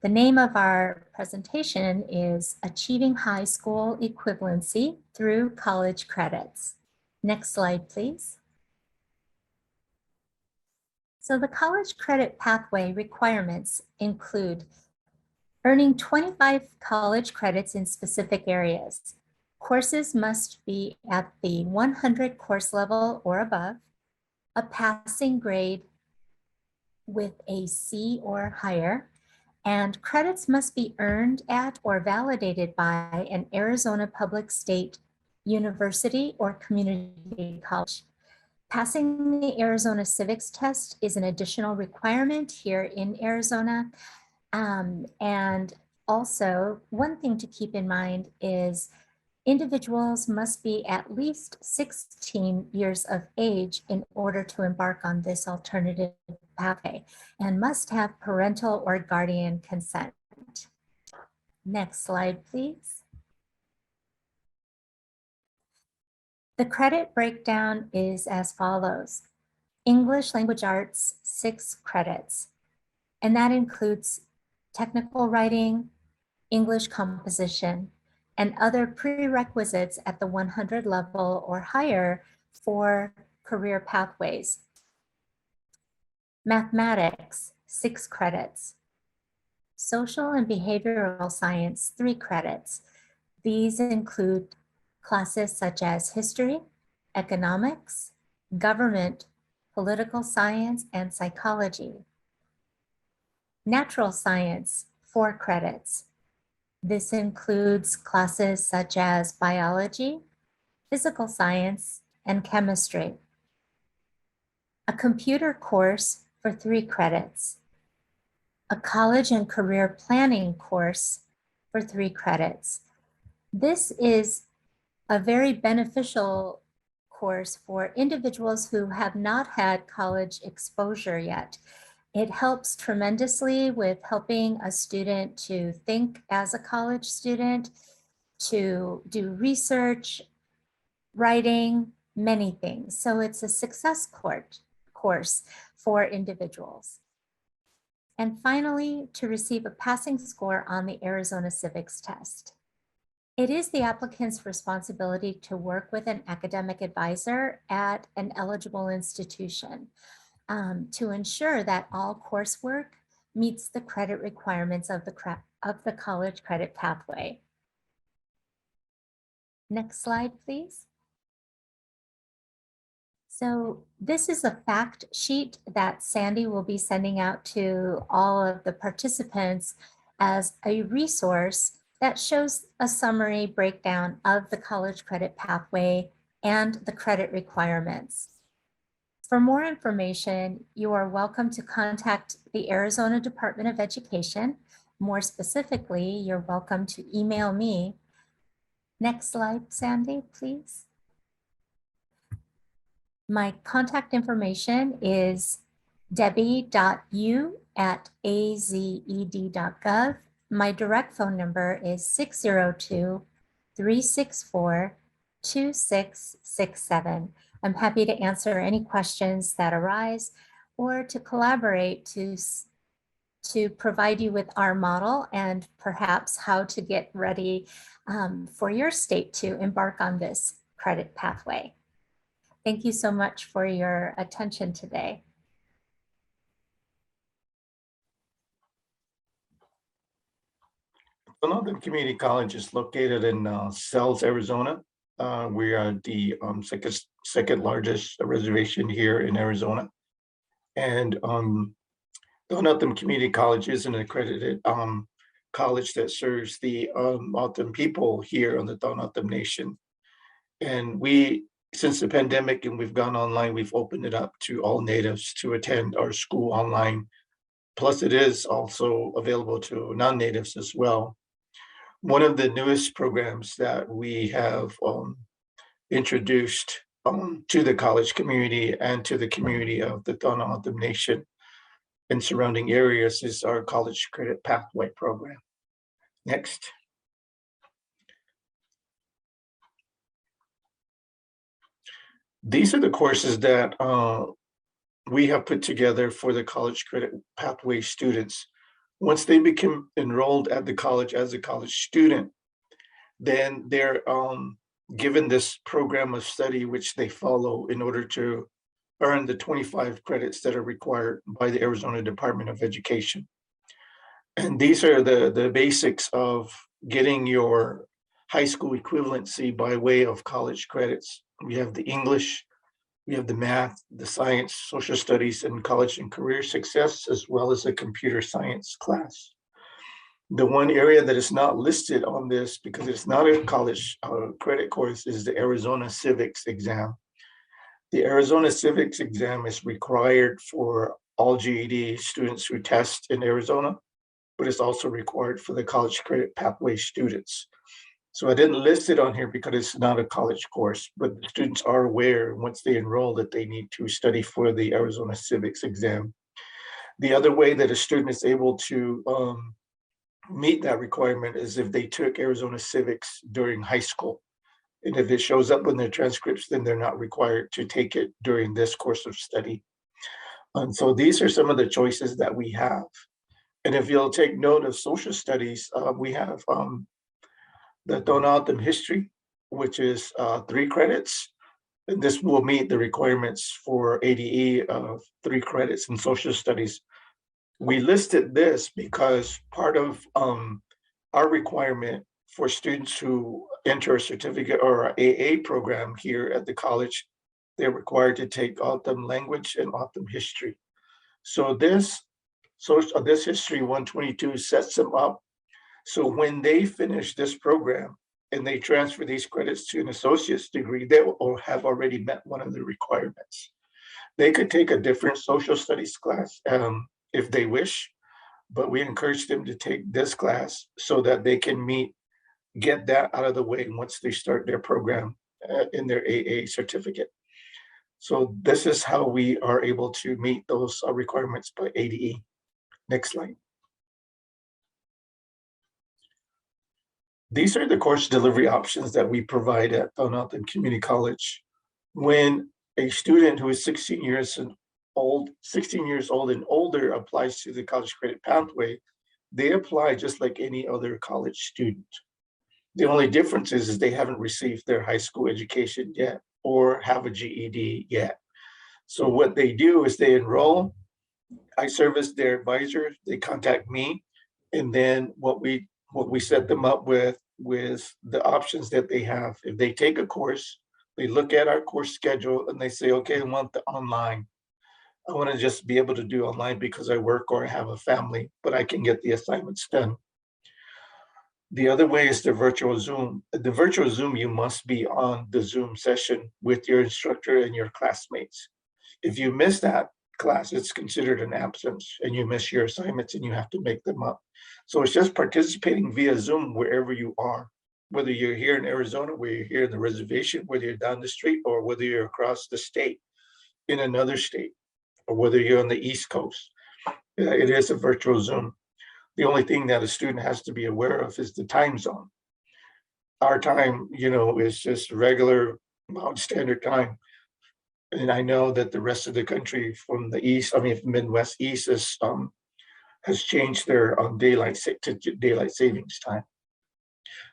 The name of our presentation is Achieving High School Equivalency Through College Credits. Next slide, please. So the college credit pathway requirements include earning 25 college credits in specific areas. Courses must be at the 100 course level or above, a passing grade with a C or higher, and credits must be earned at or validated by an Arizona public state university or community college. Passing the Arizona Civics test is an additional requirement here in Arizona. And also, one thing to keep in mind is individuals must be at least 16 years of age in order to embark on this alternative pathway and must have parental or guardian consent. Next slide, please. The credit breakdown is as follows. English language arts, 6 credits, and that includes technical writing, English composition, and other prerequisites at the 100 level or higher for career pathways. Mathematics, 6 credits. Social and behavioral science, 3 credits. These include classes such as history, economics, government, political science, and psychology. Natural science, 4 credits. This includes classes such as biology, physical science, and chemistry. A computer course for 3 credits. A college and career planning course for 3 credits. This is a very beneficial course for individuals who have not had college exposure yet. It helps tremendously with helping a student to think as a college student, to do research, writing, many things. So it's a success course for individuals. And finally, to receive a passing score on the Arizona Civics test. It is the applicant's responsibility to work with an academic advisor at an eligible institution to ensure that all coursework meets the credit requirements of the college credit pathway. Next slide, please. So this is a fact sheet that Sandy will be sending out to all of the participants as a resource that shows a summary breakdown of the college credit pathway and the credit requirements. For more information, you are welcome to contact the Arizona Department of Education. More specifically, you're welcome to email me. Next slide, Sandy, please. My contact information is debbie.u@azed.gov. My direct phone number is 602-364-2667. I'm happy to answer any questions that arise or to collaborate to provide you with our model and perhaps how to get ready for your state to embark on this credit pathway. Thank you so much for your attention today. Southwestern Community College is located in Sells, Arizona. We are the second largest reservation here in Arizona. And Southwestern Community College is an accredited college that serves the O'odham people here on the O'odham Nation. And we, since the pandemic and we've gone online, we've opened it up to all natives to attend our school online. Plus it is also available to non-natives as well. One of the newest programs that we have introduced to the college community and to the community of the O'odham Nation and surrounding areas is our College Credit Pathway program. Next. These are the courses that we have put together for the College Credit Pathway students. Once they become enrolled at the college as a college student, then they're given this program of study which they follow in order to earn the 25 credits that are required by the Arizona Department of Education. And these are the basics of getting your high school equivalency by way of college credits. We have the English, we have the math, the science, social studies, and college and career success, as well as a computer science class. The one area that is not listed on this because it's not a college credit course is the Arizona Civics exam. The Arizona Civics exam is required for all GED students who test in Arizona, but it's also required for the College Credit Pathway students. So I didn't list it on here because it's not a college course, but the students are aware once they enroll that they need to study for the Arizona Civics exam. The other way that a student is able to meet that requirement is if they took Arizona Civics during high school. And if it shows up in their transcripts, then they're not required to take it during this course of study. And so these are some of the choices that we have. And if you'll take note of social studies, we have the O'odham history, which is 3 credits. And this will meet the requirements for ADE of 3 credits in social studies. We listed this because part of our requirement for students who enter a certificate or our AA program here at the college, they're required to take O'odham language and O'odham history. So this history 122 sets them up. So when they finish this program and they transfer these credits to an associate's degree, they will have already met one of the requirements. They could take a different social studies class if they wish, but we encourage them to take this class so that they can get that out of the way once they start their program in their AA certificate. So this is how we are able to meet those requirements by ADE. Next slide. These are the course delivery options that we provide at O'odham Community College. When a student who is 16 years old and older applies to the College Credit Pathway, they apply just like any other college student. The only difference is they haven't received their high school education yet or have a GED yet. So what they do is they enroll, I serve as their advisor, they contact me, and then what we set them up with the options that they have. If they take a course, they look at our course schedule and they say, okay, I want the online. I want to just be able to do online because I work or I have a family, but I can get the assignments done. The other way is the virtual Zoom. The virtual Zoom, you must be on the Zoom session with your instructor and your classmates. If you miss that class, it's considered an absence and you miss your assignments and you have to make them up. So it's just participating via Zoom wherever you are, whether you're here in Arizona, whether you're here in the reservation, whether you're down the street, or whether you're across the state in another state, or whether you're on the East Coast. It is a virtual Zoom. The only thing that a student has to be aware of is the time zone. Our time, is just regular Mountain Standard Time. And I know that the rest of the country from the East, Midwest East has changed their daylight savings time.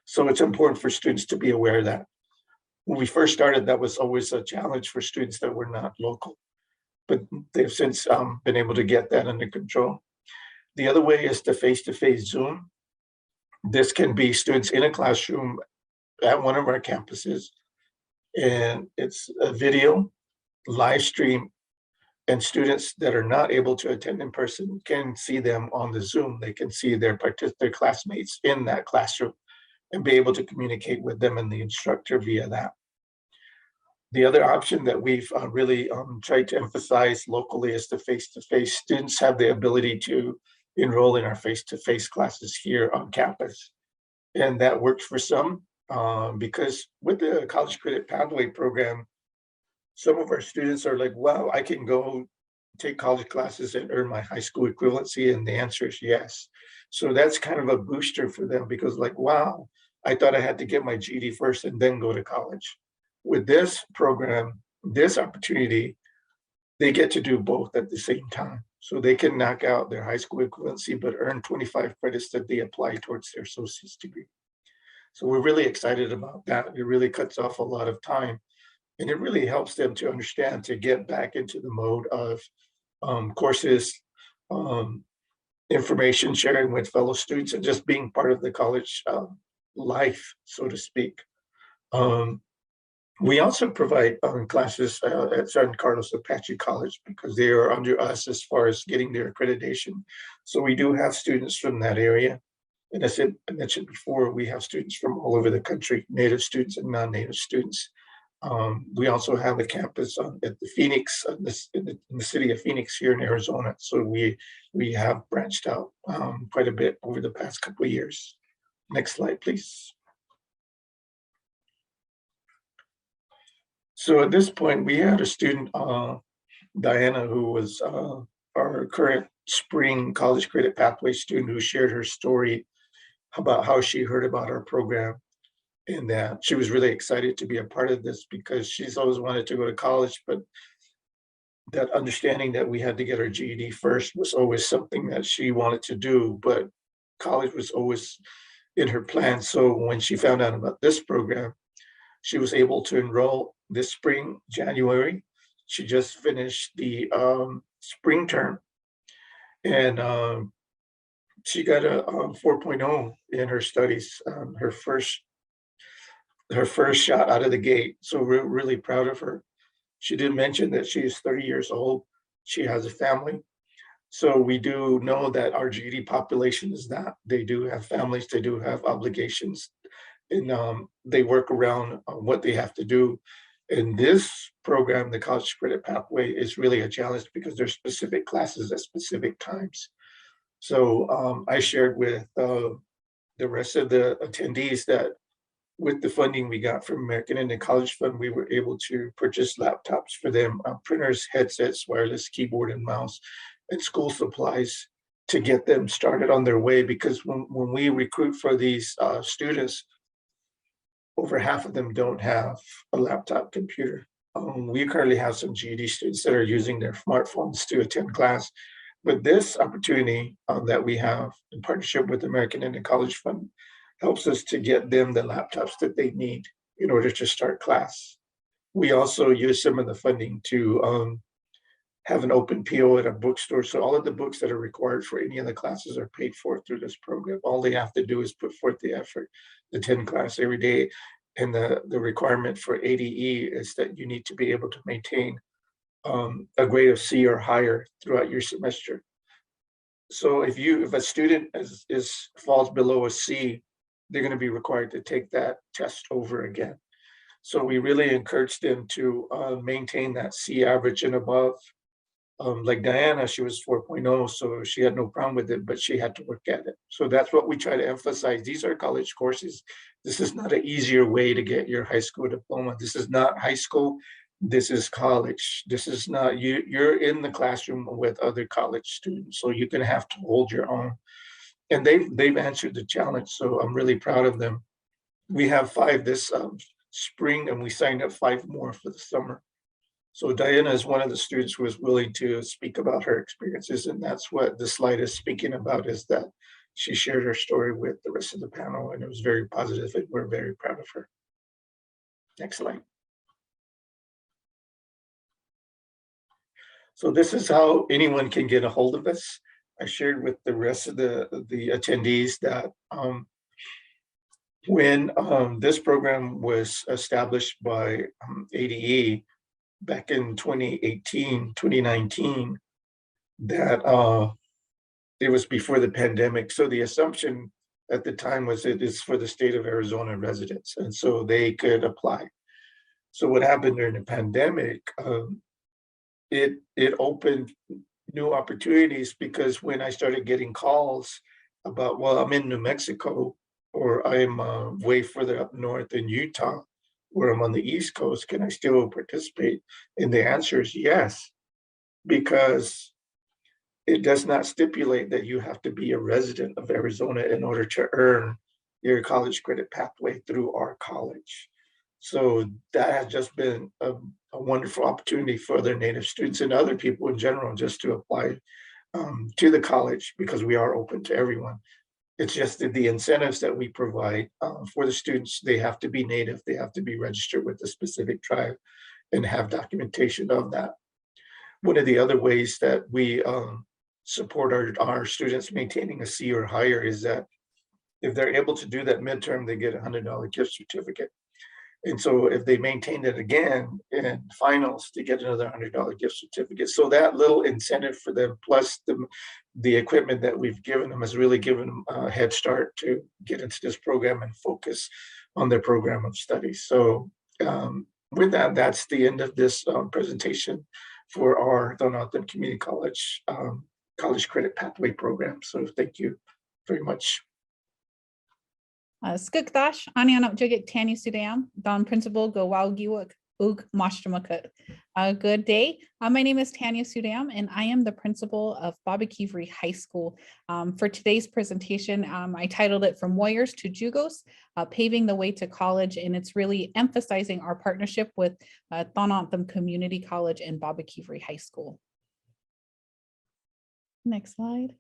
So it's important for students to be aware of that. When we first started, that was always a challenge for students that were not local, but they've since been able to get that under control. The other way is the face-to-face Zoom. This can be students in a classroom at one of our campuses, and it's a video live stream And students that are not able to attend in person can see them on the Zoom. They can see their classmates in that classroom and be able to communicate with them and the instructor via that. The other option that we've really tried to emphasize locally is the face-to-face. Students have the ability to enroll in our face-to-face classes here on campus. And that works for some because with the College Credit Pathway program, some of our students are like, wow, I can go take college classes and earn my high school equivalency. And the answer is yes. So that's kind of a booster for them because like, wow, I thought I had to get my GED first and then go to college. With this program, this opportunity, they get to do both at the same time. So they can knock out their high school equivalency, but earn 25 credits that they apply towards their associate's degree. So we're really excited about that. It really cuts off a lot of time. And it really helps them to understand, to get back into the mode of courses, information sharing with fellow students, and just being part of the college life, so to speak. We also provide classes at San Carlos Apache College because they are under us as far as getting their accreditation. So we do have students from that area. And as I mentioned before, we have students from all over the country, native students and non-native students. We also have a campus at the Phoenix, in the city of Phoenix here in Arizona. So we have branched out quite a bit over the past couple of years. Next slide, please. So at this point, we had a student, Diana, who was our current spring college credit pathway student, who shared her story about how she heard about our program. And that she was really excited to be a part of this because she's always wanted to go to college, but that understanding that we had to get our GED first was always something that she wanted to do, but college was always in her plan. So when she found out about this program, she was able to enroll this spring, January. She just finished the spring term, and she got a 4.0 in her studies, her first shot out of the gate. So we're really proud of her. She did mention that she is 30 years old. She has a family. So we do know that our GED population is that. They do have families, they do have obligations, and they work around what they have to do. In this program, the College Credit Pathway is really a challenge because there's specific classes at specific times. So I shared with the rest of the attendees that with the funding we got from American Indian College Fund, we were able to purchase laptops for them, printers, headsets, wireless keyboard and mouse, and school supplies to get them started on their way. Because when we recruit for these students, over half of them don't have a laptop computer. We currently have some GED students that are using their smartphones to attend class. But this opportunity that we have in partnership with American Indian College Fund helps us to get them the laptops that they need in order to start class. We also use some of the funding to have an open PO at a bookstore. So all of the books that are required for any of the classes are paid for through this program. All they have to do is put forth the effort, attend class every day. And the requirement for ADE is that you need to be able to maintain a grade of C or higher throughout your semester. So if a student falls below a C, they're going to be required to take that test over again. So we really encourage them to maintain that C average and above. Like Diana, she was 4.0, so she had no problem with it, but she had to work at it. So that's what we try to emphasize. These are college courses. This is not an easier way to get your high school diploma. This is not high school. This is college. This is not, you're in the classroom with other college students, so you're gonna have to hold your own. And they've answered the challenge, so I'm really proud of them. We have 5 this spring, and we signed up 5 more for the summer. So Diana is one of the students who was willing to speak about her experiences, and that's what the slide is speaking about, is that she shared her story with the rest of the panel, and it was very positive, and we're very proud of her. Next slide. So this is how anyone can get a hold of us. I shared with the rest of the attendees that when this program was established by ADE, back in 2018, 2019, that it was before the pandemic. So the assumption at the time was it is for the state of Arizona residents, and so they could apply. So what happened during the pandemic, it opened new opportunities, because when I started getting calls about, well, I'm in New Mexico, or I'm way further up north in Utah, where I'm on the East Coast, can I still participate? And the answer is yes, because it does not stipulate that you have to be a resident of Arizona in order to earn your college credit pathway through our college. So that has just been a wonderful opportunity for other Native students and other people in general just to apply to the college, because we are open to everyone. It's just that the incentives that we provide for the students, they have to be Native, they have to be registered with a specific tribe and have documentation of that. One of the other ways that we support our students maintaining a C or higher is that if they're able to do that midterm, they get a $100 gift certificate. And so if they maintain it again in finals, they get another $100 gift certificate. So that little incentive for them, plus the equipment that we've given them, has really given them a head start to get into this program and focus on their program of study. So with that, that's the end of this presentation for our Donaldson Community College College Credit Pathway Program. So thank you very much. Skukdash, Anianap Jugik Tanya Sudam, Don Principal Go Waugiwak Ug Mashtamakut. Good day. My name is Tanya Sudam, and I am the principal of Babakivri High School. For today's presentation, I titled it From Warriors to Jugos, Paving the Way to College, and it's really emphasizing our partnership with Thonantham Community College and Babakivri High School. Next slide.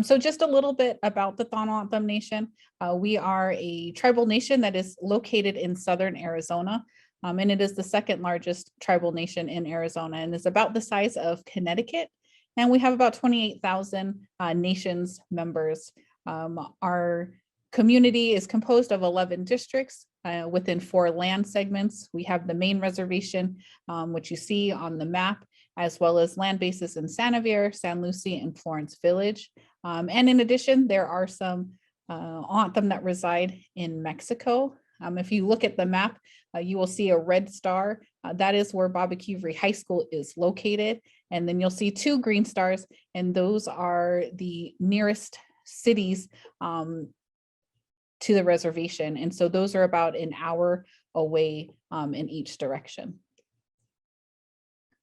So just a little bit about the Thonantham Nation. We are a tribal nation that is located in southern Arizona, and it is the second largest tribal nation in Arizona, and is about the size of Connecticut. And we have about 28,000 nations members. Our community is composed of 11 districts within 4 land segments. We have the main reservation, which you see on the map, as well as land bases in Sanavir, San Lucie, and Florence Village. And in addition, there are some Anthem that reside in Mexico. If you look at the map, you will see a red star. That is where Babakivri High School is located. And then you'll see 2 green stars, and those are the nearest cities to the reservation. And so those are about an hour away in each direction.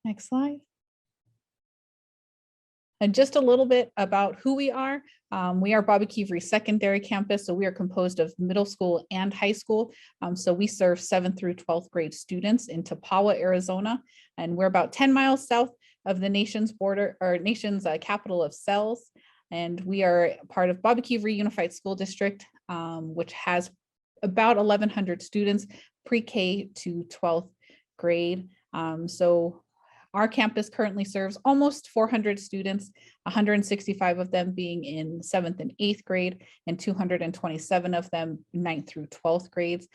Next slide. And just a little bit about who we are. We are Babakivri Secondary Campus, so we are composed of middle school and high school. So we serve 7th through 12th grade students in Tapawa, Arizona, and we're about 10 miles south of the nation's border, or nation's capital of Cells. And we are part of Babakivri Unified School District, which has about 1,100 students, pre-K to 12th grade. So our campus currently serves almost 400 students, 165 of them being in 7th and 8th grade, and 227 of them 9th through 12th grades.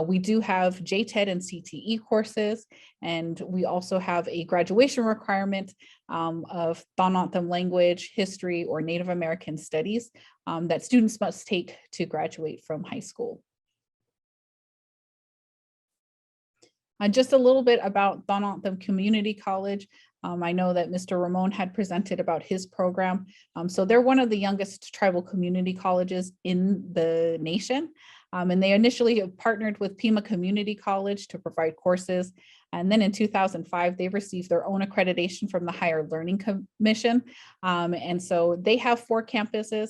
We do have JTED and CTE courses, and we also have a graduation requirement of Thonantham language, history, or Native American studies that students must take to graduate from high school. Just a little bit about Thonantham Community College. I know that Mr. Ramon had presented about his program. So they're one of the youngest tribal community colleges in the nation. And they initially partnered with Pima Community College to provide courses. And then in 2005, they received their own accreditation from the Higher Learning Commission. And so they have 4 campuses.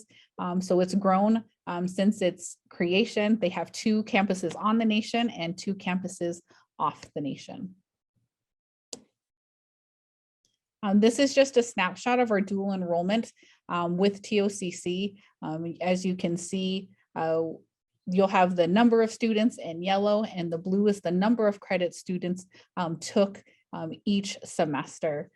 So it's grown since its creation. They have 2 campuses on the nation and 2 campuses off the nation. This is just a snapshot of our dual enrollment with TOCC. As you can see, you'll have the number of students in yellow, and the blue is the number of credits students took each semester.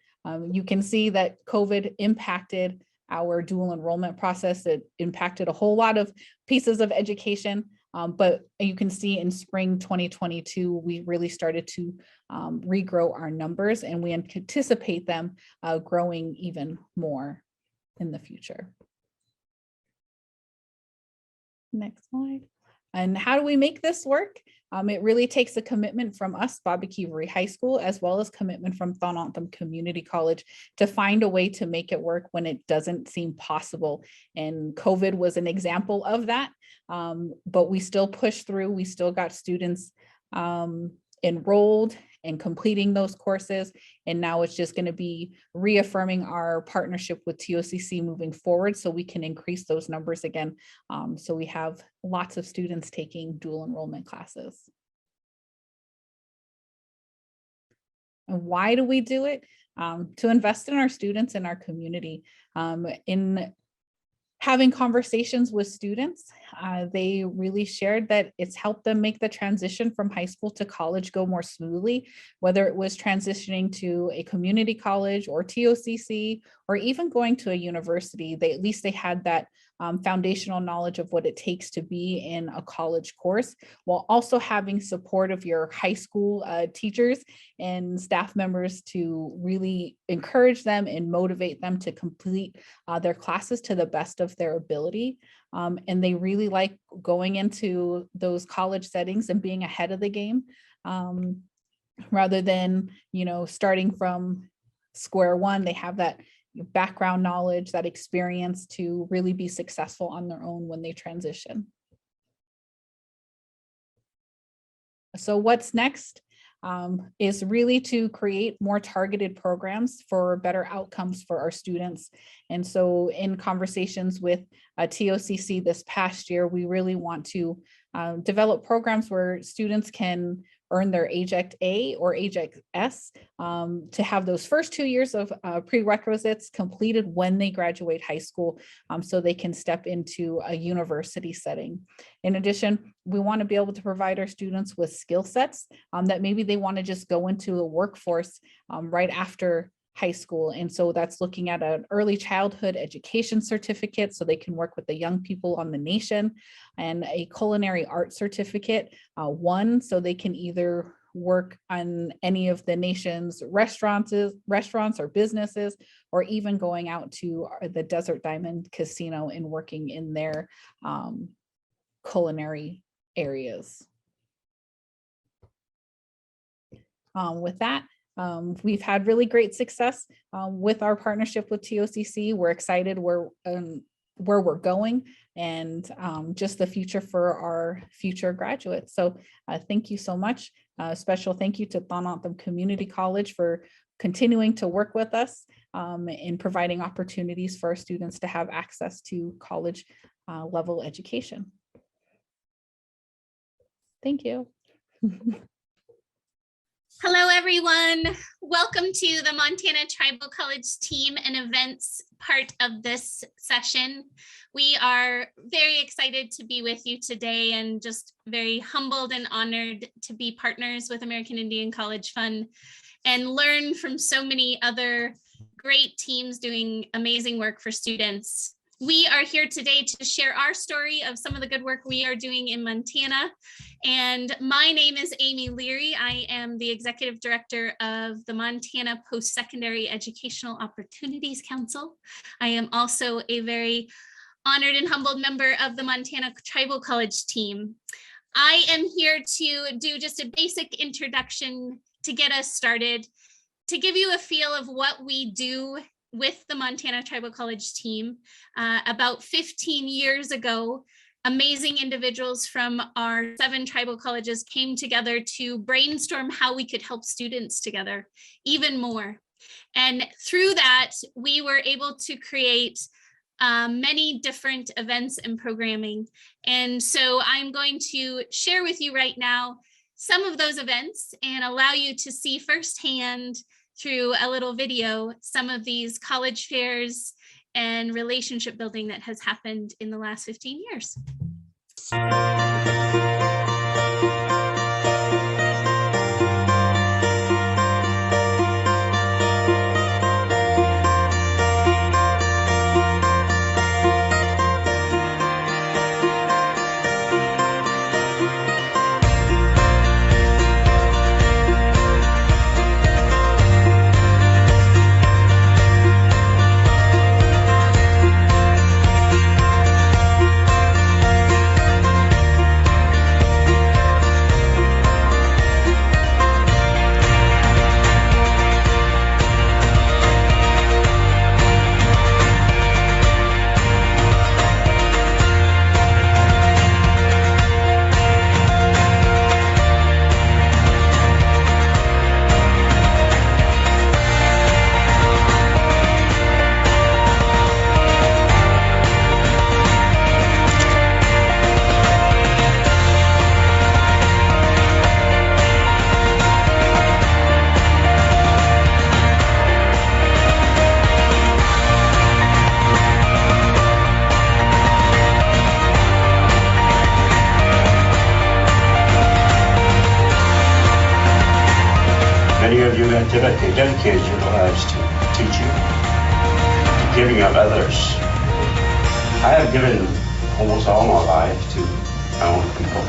You can see that COVID impacted our dual enrollment process. It impacted a whole lot of pieces of education. But you can see in spring 2022, we really started to regrow our numbers, and we anticipate them growing even more in the future. Next slide. And how do we make this work? It really takes a commitment from us, Bobby Kievery High School, as well as commitment from Thonottam Community College to find a way to make it work when it doesn't seem possible. And COVID was an example of that, but we still pushed through. We still got students enrolled and completing those courses. And now it's just going to be reaffirming our partnership with TOCC moving forward so we can increase those numbers again. So we have lots of students taking dual enrollment classes. And why do we do it? To invest in our students and our community. In having conversations with students, they really shared that it's helped them make the transition from high school to college go more smoothly, whether it was transitioning to a community college or TOCC, or even going to a university. At least they had that foundational knowledge of what it takes to be in a college course, while also having support of your high school teachers and staff members to really encourage them and motivate them to complete their classes to the best of their ability. And they really like going into those college settings and being ahead of the game, rather than, starting from square one. They have that background knowledge, that experience to really be successful on their own when they transition. So what's next is really to create more targeted programs for better outcomes for our students. And so in conversations with TOCC this past year, we really want to develop programs where students can earn their AGECT A or AGECT S to have those first 2 years of prerequisites completed when they graduate high school, so they can step into a university setting. In addition, we want to be able to provide our students with skill sets that maybe they want to just go into the workforce right after high school. And so that's looking at an early childhood education certificate so they can work with the young people on the nation, and a culinary art certificate, one, so they can either work on any of the nation's restaurants or businesses, or even going out to the Desert Diamond Casino and working in their culinary areas. With that, we've had really great success with our partnership with TOCC. We're excited where we're going, and just the future for our future graduates. So thank you so much. Special thank you to Thonottam Community College for continuing to work with us in providing opportunities for our students to have access to college level education. Thank you. Hello, everyone. Welcome to the Montana Tribal College team and events part of this session. We are very excited to be with you today and just very humbled and honored to be partners with American Indian College Fund and learn from so many other great teams doing amazing work for students. We are here today to share our story of some of the good work we are doing in Montana. And my name is Amy Leary. I am the Executive Director of the Montana Post-Secondary Educational Opportunities Council. I am also a very honored and humbled member of the Montana Tribal College team. I am here to do just a basic introduction to get us started, to give you a feel of what we do with the Montana Tribal College team. About 15 years ago, amazing individuals from our 7 tribal colleges came together to brainstorm how we could help students together even more. And through that, we were able to create many different events and programming. And so I'm going to share with you right now some of those events and allow you to see firsthand through a little video some of these college fairs and relationship building that has happened in the last 15 years. dedicated your lives to teaching, giving of others. I have given almost all my life to my own people.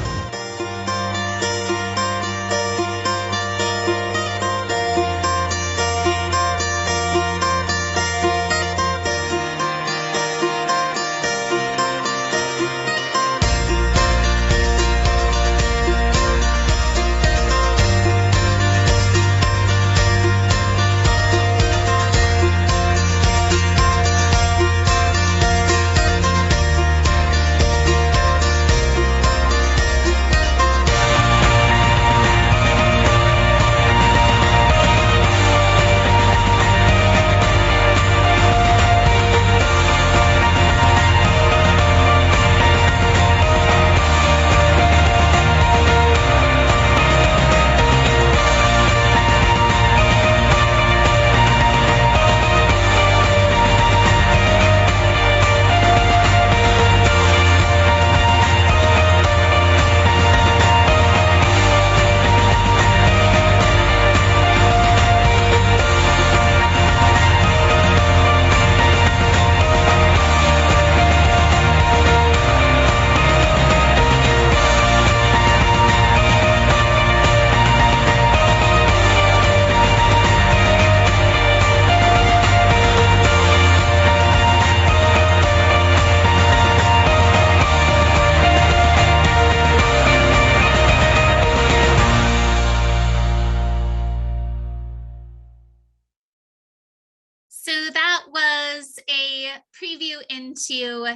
So that was a preview into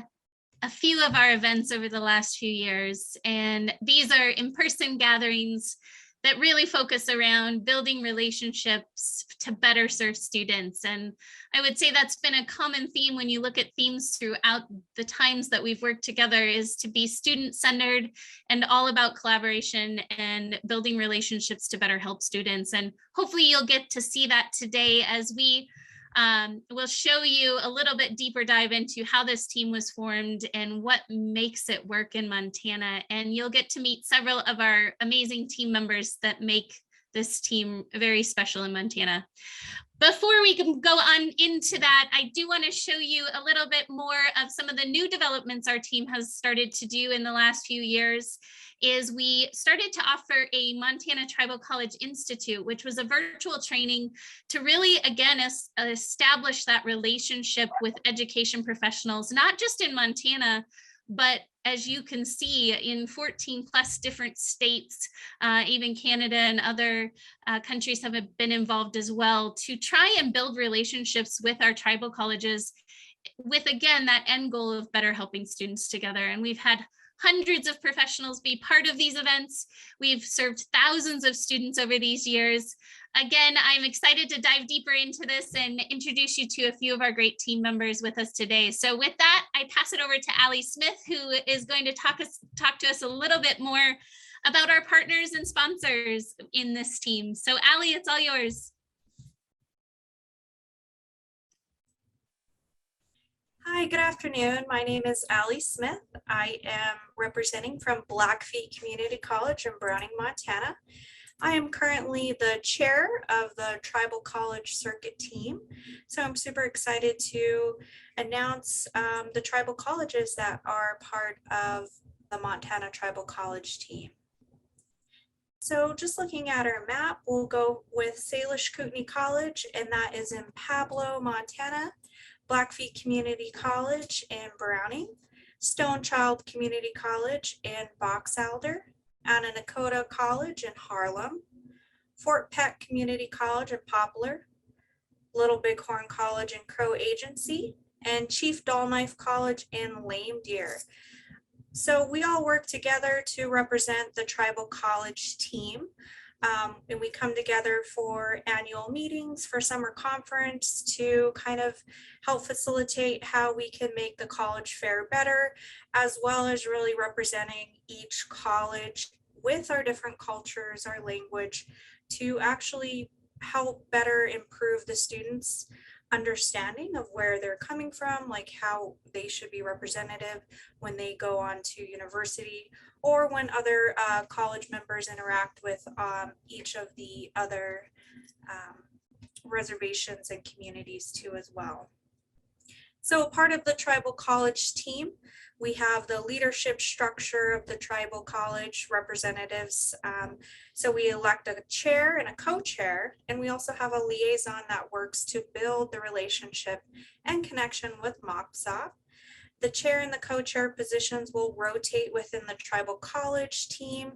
a few of our events over the last few years. And these are in-person gatherings that really focus around building relationships to better serve students. And I would say that's been a common theme when you look at themes throughout the times that we've worked together, is to be student-centered and all about collaboration and building relationships to better help students. And hopefully you'll get to see that today as we we'll show you a little bit deeper dive into how this team was formed and what makes it work in Montana. And you'll get to meet several of our amazing team members that make this team very special in Montana. Before we can go on into that, I do want to show you a little bit more of some of the new developments our team has started to do in the last few years. Is we started to offer a Montana Tribal College Institute, which was a virtual training to really, again, establish that relationship with education professionals, not just in Montana, but as you can see in 14 plus different states, even Canada and other countries have been involved as well, to try and build relationships with our tribal colleges with, again, that end goal of better helping students together. And we've had hundreds of professionals be part of these events. We've served thousands of students over these years. Again, I'm excited to dive deeper into this and introduce you to a few of our great team members with us today. So with that, I pass it over to Allie Smith, who is going to talk to us a little bit more about our partners and sponsors in this team. So Allie, it's all yours. Hi, good afternoon. My name is Allie Smith. I am representing from Blackfeet Community College in Browning, Montana. I am currently the chair of the Tribal College Circuit team. So I'm super excited to announce the tribal colleges that are part of the Montana Tribal College team. So just looking at our map, we'll go with Salish Kootenai College, and that is in Pablo, Montana. Blackfeet Community College in Browning, Stonechild Community College in Box Elder, Anna-Nakota College in Harlem, Fort Peck Community College in Poplar, Little Bighorn College in Crow Agency, and Chief Dull-Knife College in Lame Deer. So we all work together to represent the tribal college team. And we come together for annual meetings, for summer conference, to kind of help facilitate how we can make the college fair better, as well as really representing each college with our different cultures, our language, to actually help better improve the students' understanding of where they're coming from, like how they should be representative when they go on to university, or when other college members interact with each of the other reservations and communities too as well. So part of the tribal college team, we have the leadership structure of the tribal college representatives. So we elect a chair and a co-chair, and we also have a liaison that works to build the relationship and connection with Mobstock. The chair and the co-chair positions will rotate within the tribal college team,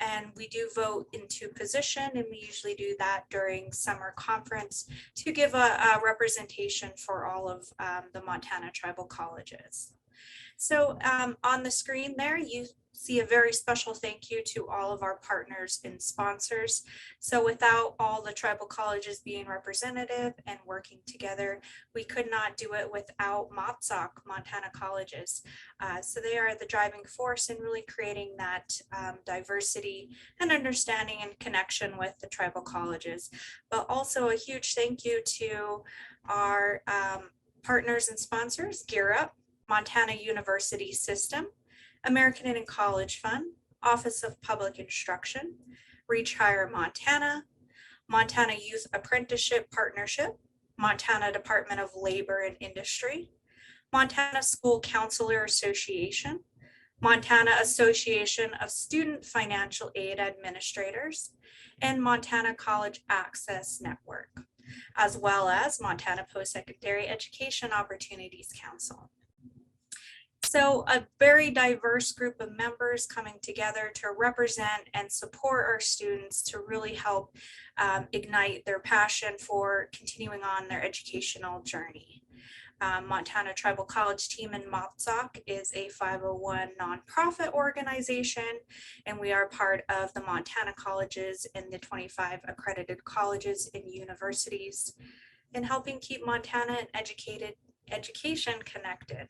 and we do vote into position, and we usually do that during summer conference to give a representation for all of the Montana tribal colleges. So on the screen there, you see a very special thank you to all of our partners and sponsors. So without all the tribal colleges being representative and working together, we could not do it without Mobstock, Montana colleges. So they are the driving force in really creating that diversity and understanding and connection with the tribal colleges. But also a huge thank you to our partners and sponsors, Gear Up, Montana University System, American Indian College Fund, Office of Public Instruction, Reach Higher Montana, Montana Youth Apprenticeship Partnership, Montana Department of Labor and Industry, Montana School Counselor Association, Montana Association of Student Financial Aid Administrators, and Montana College Access Network, as well as Montana Post-Secondary Education Opportunities Council. So a very diverse group of members coming together to represent and support our students to really help ignite their passion for continuing on their educational journey. Montana Tribal College Team in Mobstock is a 501 nonprofit organization, and we are part of the Montana colleges and the 25 accredited colleges and universities in helping keep Montana and education connected.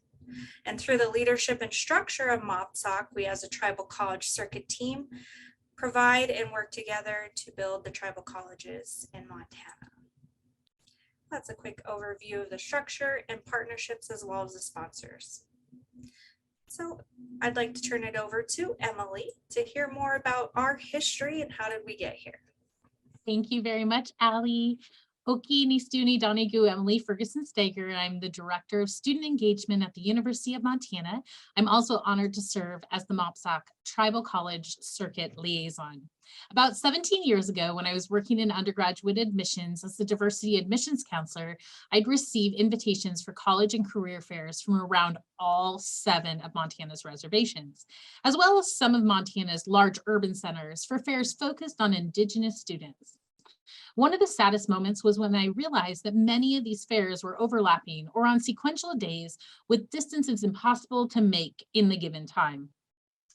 And through the leadership and structure of Mobstock, we as a tribal college circuit team provide and work together to build the tribal colleges in Montana. That's a quick overview of the structure and partnerships as well as the sponsors. So I'd like to turn it over to Emily to hear more about our history and how did we get here. Thank you very much, Allie. Oki Nistuni Donigu Emily Ferguson Stager, and I'm the Director of Student Engagement at the University of Montana. I'm also honored to serve as the Mobstock Tribal College Circuit Liaison. About 17 years ago, when I was working in undergraduate admissions as the Diversity Admissions Counselor, I'd receive invitations for college and career fairs from around all 7 of Montana's reservations, as well as some of Montana's large urban centers for fairs focused on Indigenous students. One of the saddest moments was when I realized that many of these fairs were overlapping or on sequential days with distances impossible to make in the given time.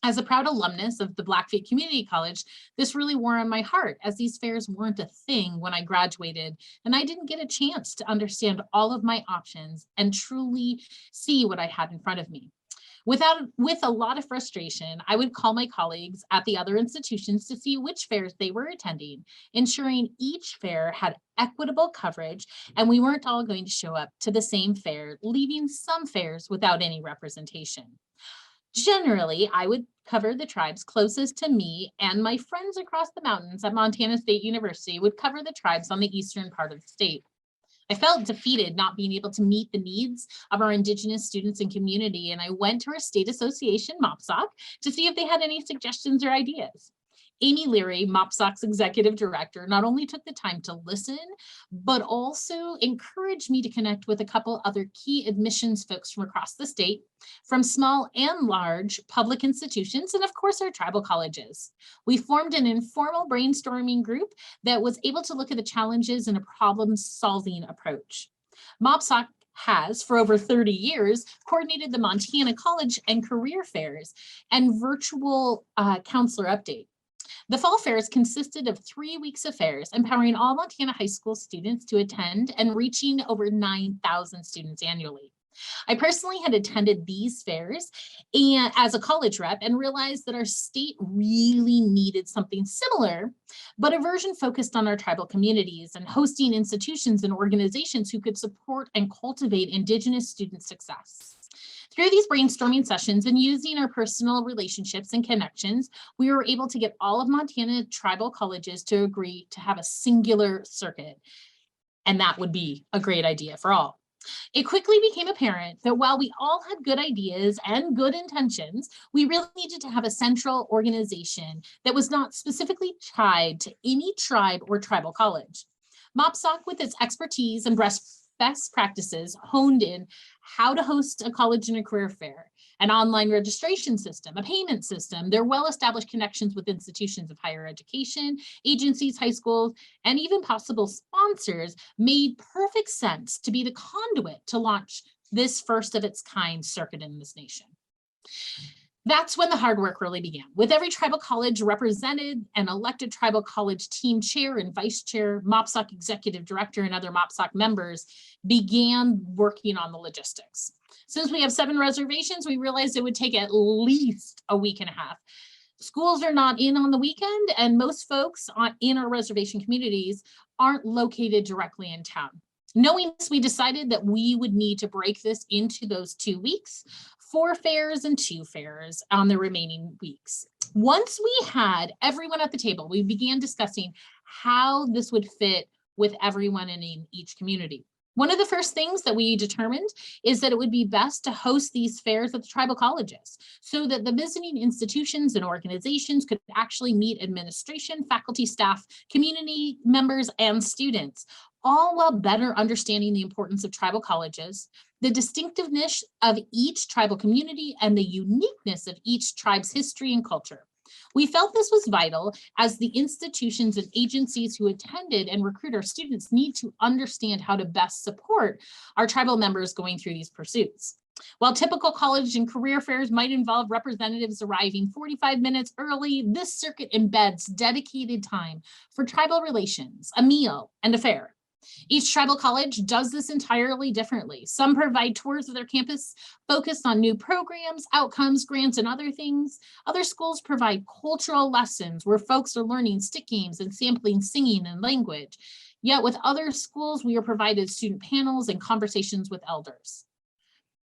As a proud alumnus of the Blackfeet Community College, this really wore on my heart as these fairs weren't a thing when I graduated, and I didn't get a chance to understand all of my options and truly see what I had in front of me. With a lot of frustration, I would call my colleagues at the other institutions to see which fairs they were attending, ensuring each fair had equitable coverage and we weren't all going to show up to the same fair, leaving some fairs without any representation. Generally, I would cover the tribes closest to me, and my friends across the mountains at Montana State University would cover the tribes on the eastern part of the state. I felt defeated not being able to meet the needs of our Indigenous students and community, and I went to our state association, Mobstock, to see if they had any suggestions or ideas. Amy Leary, Mobstock's executive director, not only took the time to listen, but also encouraged me to connect with a couple other key admissions folks from across the state, from small and large public institutions, and of course our tribal colleges. We formed an informal brainstorming group that was able to look at the challenges in a problem-solving approach. Mobstock has, for over 30 years, coordinated the Montana College and Career Fairs and virtual counselor update. The fall fairs consisted of 3 weeks of fairs, empowering all Montana high school students to attend and reaching over 9,000 students annually. I personally had attended these fairs and as a college rep and realized that our state really needed something similar, but a version focused on our tribal communities and hosting institutions and organizations who could support and cultivate Indigenous student success. Through these brainstorming sessions and using our personal relationships and connections, we were able to get all of Montana tribal colleges to agree to have a singular circuit. And that would be a great idea for all. It quickly became apparent that while we all had good ideas and good intentions, we really needed to have a central organization that was not specifically tied to any tribe or tribal college. Mobstock, with its expertise and best practices, honed in how to host a college and a career fair, an online registration system, a payment system, their well-established connections with institutions of higher education, agencies, high schools, and even possible sponsors made perfect sense to be the conduit to launch this first of its kind circuit in this nation. That's when the hard work really began. With every tribal college represented, an elected tribal college team chair and vice chair, Mobstock executive director, and other Mobstock members began working on the logistics. Since we have 7 reservations, we realized it would take at least a week and a half. Schools are not in on the weekend, and most folks in our reservation communities aren't located directly in town. Knowing this, we decided that we would need to break this into those 2 weeks, 4 fairs and 2 fairs on the remaining weeks. Once we had everyone at the table, we began discussing how this would fit with everyone in each community. One of the first things that we determined is that it would be best to host these fairs at the tribal colleges so that the visiting institutions and organizations could actually meet administration, faculty, staff, community members, and students, all while better understanding the importance of tribal colleges, the distinctiveness of each tribal community, and the uniqueness of each tribe's history and culture. We felt this was vital as the institutions and agencies who attended and recruit our students need to understand how to best support our tribal members going through these pursuits. While typical college and career fairs might involve representatives arriving 45 minutes early, this circuit embeds dedicated time for tribal relations, a meal, and a fair. Each tribal college does this entirely differently. Some provide tours of their campus focused on new programs, outcomes, grants, and other things. Other schools provide cultural lessons where folks are learning stick games and sampling singing and language. Yet with other schools, we are provided student panels and conversations with elders.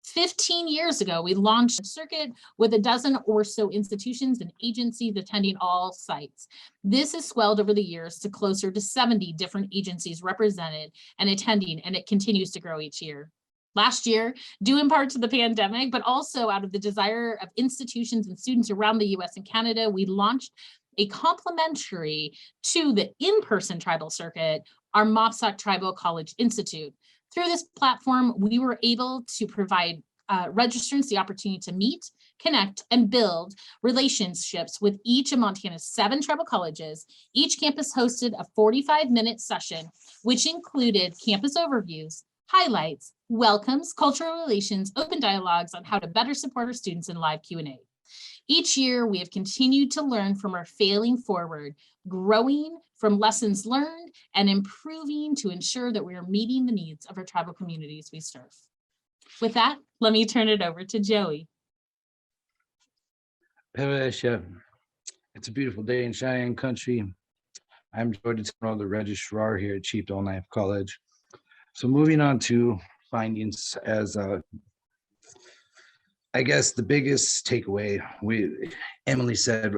15 years ago, we launched a circuit with a dozen or so institutions and agencies attending all sites. This has swelled over the years to closer to 70 different agencies represented and attending, and it continues to grow each year. Last year, due in part to the pandemic, but also out of the desire of institutions and students around the US and Canada, we launched a complementary to the in-person tribal circuit, our Mobstock Tribal College Institute. Through this platform, we were able to provide registrants the opportunity to meet, connect, and build relationships with each of Montana's 7 tribal colleges. Each campus hosted a 45-minute session, which included campus overviews, highlights, welcomes, cultural relations, open dialogues on how to better support our students, and live Q&A. Each year, we have continued to learn from our failing forward, growing from lessons learned, and improving to ensure that we are meeting the needs of our tribal communities we serve. With that, let me turn it over to Joey. It's a beautiful day in Cheyenne Country. I'm Jordan, the registrar here at Chief Don't Knife College. So moving on to findings, as I guess the biggest takeaway, Emily said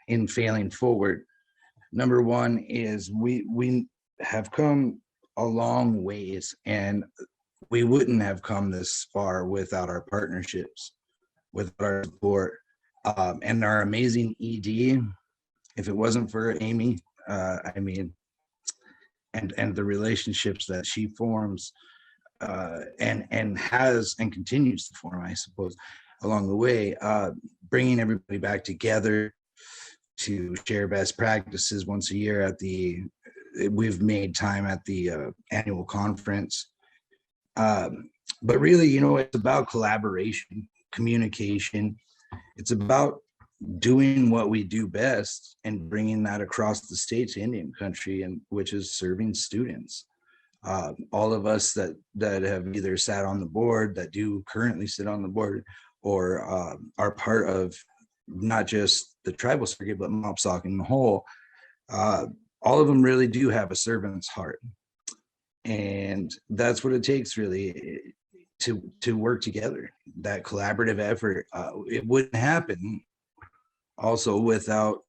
in failing forward, number one is we have come a long ways, and we wouldn't have come this far without our partnerships, with our support, and our amazing ED. If it wasn't for Amy, and the relationships that she forms and has and continues to form, I suppose, along the way, bringing everybody back together to share best practices once a year we've made time at the annual conference. But really, it's about collaboration, communication. It's about doing what we do best and bringing that across the state to Indian country, and which is serving students. All of us that have either sat on the board, that do currently sit on the board, or are part of not just the tribal circuit, but Mobstock in the whole, all of them really do have a servant's heart. And that's what it takes really to work together, that collaborative effort. It wouldn't happen also without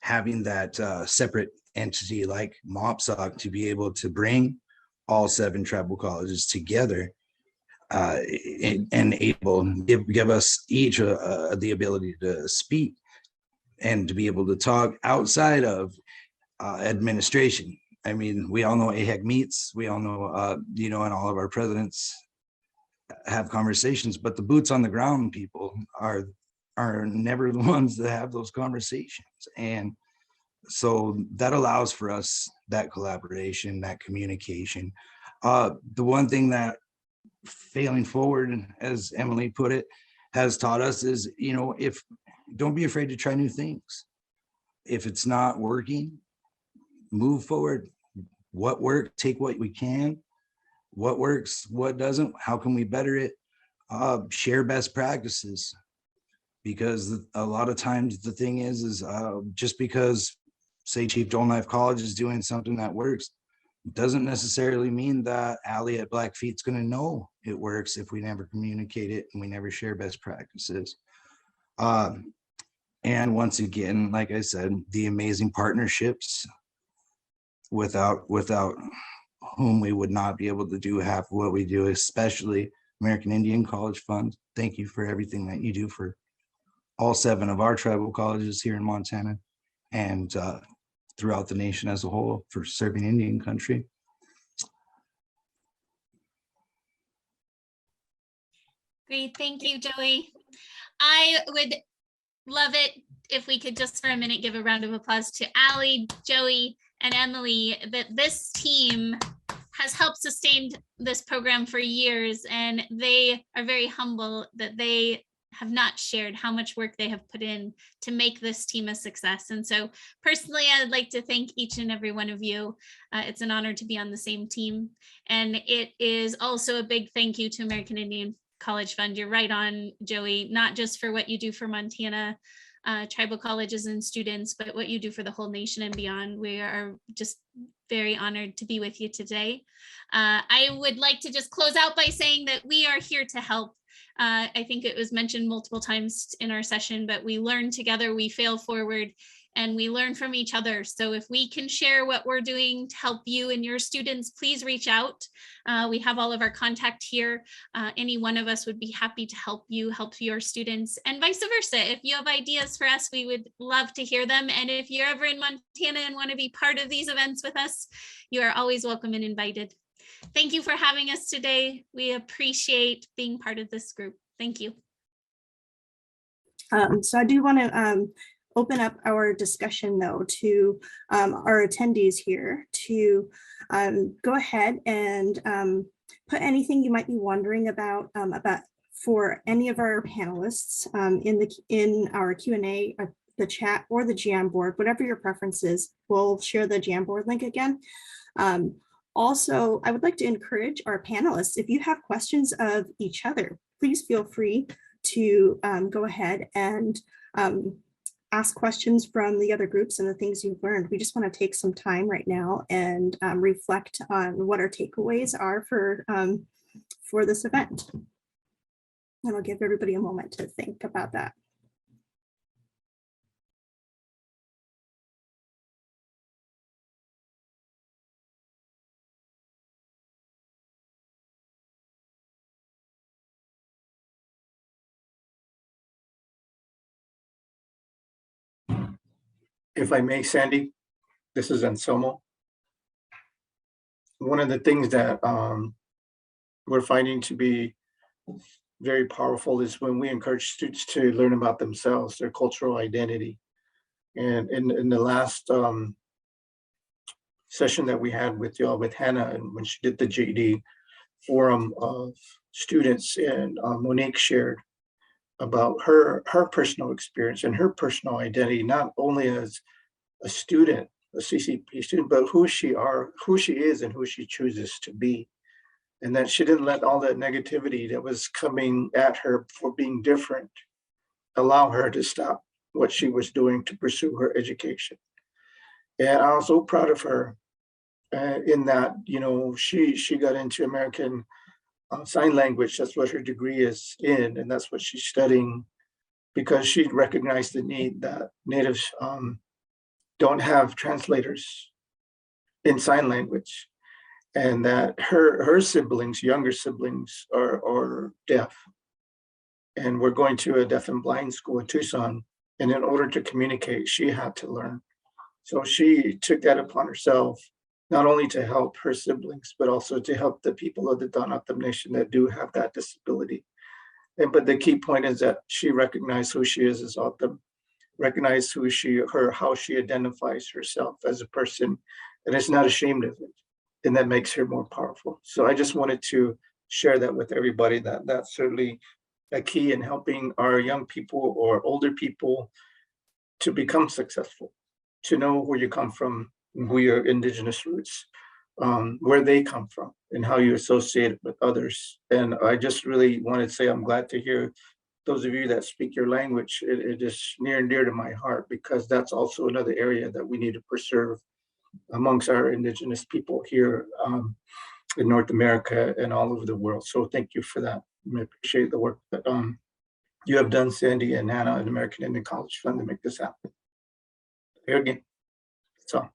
having that separate entity like Mobstock to be able to bring all 7 tribal colleges together and give us each the ability to speak and to be able to talk outside of administration. I mean, we all know AHEC meets, we all know, you know, and all of our presidents have conversations, but the boots on the ground people are never the ones that have those conversations. And so that allows for us that collaboration, that communication. The one thing that failing forward, as Emily put it, has taught us is, you know, don't be afraid to try new things. If it's not working, move forward. What worked, take what we can. What works, what doesn't, how can we better it? Share best practices, because a lot of times the thing is just because, say, Chief Dole Knife College is doing something that works, doesn't necessarily mean that Allie at Blackfeet's going to know it works if we never communicate it and we never share best practices. And once again, like I said, the amazing partnerships without whom we would not be able to do half of what we do, especially American Indian College Fund. Thank you for everything that you do for all 7 of our tribal colleges here in Montana and throughout the nation as a whole for serving Indian country. Great, thank you, Joey. I would love it if we could just for a minute give a round of applause to Allie, Joey, and Emily, that this team has helped sustain this program for years, and they are very humble that they have not shared how much work they have put in to make this team a success. And so personally, I'd like to thank each and every one of you. It's an honor to be on the same team. And it is also a big thank you to American Indian College Fund. You're right on, Joey, not just for what you do for Montana tribal colleges and students, but what you do for the whole nation and beyond. We are just very honored to be with you today. I would like to just close out by saying that we are here to help. I think it was mentioned multiple times in our session, but we learn together, we fail forward, and we learn from each other. So if we can share what we're doing to help you and your students, please reach out. We have all of our contact here. Any one of us would be happy to help you, help your students, and vice versa. If you have ideas for us, we would love to hear them. And if you're ever in Montana and want to be part of these events with us, you are always welcome and invited. Thank you for having us today. We appreciate being part of this group. Thank you. So I do want to open up our discussion though to our attendees here to go ahead and put anything you might be wondering about for any of our panelists in our Q&A, the chat or the Jamboard, whatever your preference is. We'll share the Jamboard link again. Also, I would like to encourage our panelists, if you have questions of each other, please feel free to go ahead and ask questions from the other groups and the things you've learned. We just want to take some time right now and reflect on what our takeaways are for this event. And I'll give everybody a moment to think about that. If I may, Sandy, this is Anselmo. One of the things that we're finding to be very powerful is when we encourage students to learn about themselves, their cultural identity. And in the last session that we had with y'all, with Hannah, and when she did the JD forum of students, and Monique shared about her personal experience and her personal identity, not only as a student, a CCP student, but who she is and who she chooses to be. And that she didn't let all that negativity that was coming at her for being different allow her to stop what she was doing to pursue her education. And I was so proud of her in that, you know, she got into American Sign Language. That's what her degree is in, and that's what she's studying, because she recognized the need that Natives don't have translators in sign language, and that her siblings, younger siblings, are deaf. And we're going to a deaf and blind school in Tucson. And in order to communicate, she had to learn. So she took that upon herself, not only to help her siblings, but also to help the people of the Donatam Nation that do have that disability. But the key point is that she recognized who she is as Autumn, recognized how she identifies herself as a person, and is not ashamed of it. And that makes her more powerful. So I just wanted to share that with everybody, that that's certainly a key in helping our young people or older people to become successful, to know where you come from, who your indigenous roots, where they come from, and how you associate it with others. And I just really wanted to say I'm glad to hear those of you that speak your language. It is near and dear to my heart, because that's also another area that we need to preserve amongst our indigenous people here in North America and all over the world. So thank you for that. I appreciate the work that you have done, Sandy and Hannah, and American Indian College Fund to make this happen. Here again. So.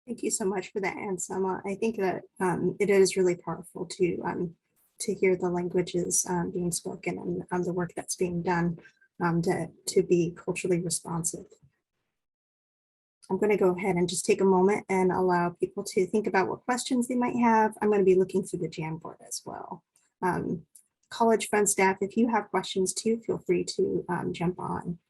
Thank you so much for that, Ansama. I think that it is really powerful to hear the languages being spoken and the work that's being done to be culturally responsive. I'm going to go ahead and just take a moment and allow people to think about what questions they might have. I'm going to be looking through the Jamboard as well. College Fund staff, if you have questions too, feel free to jump on.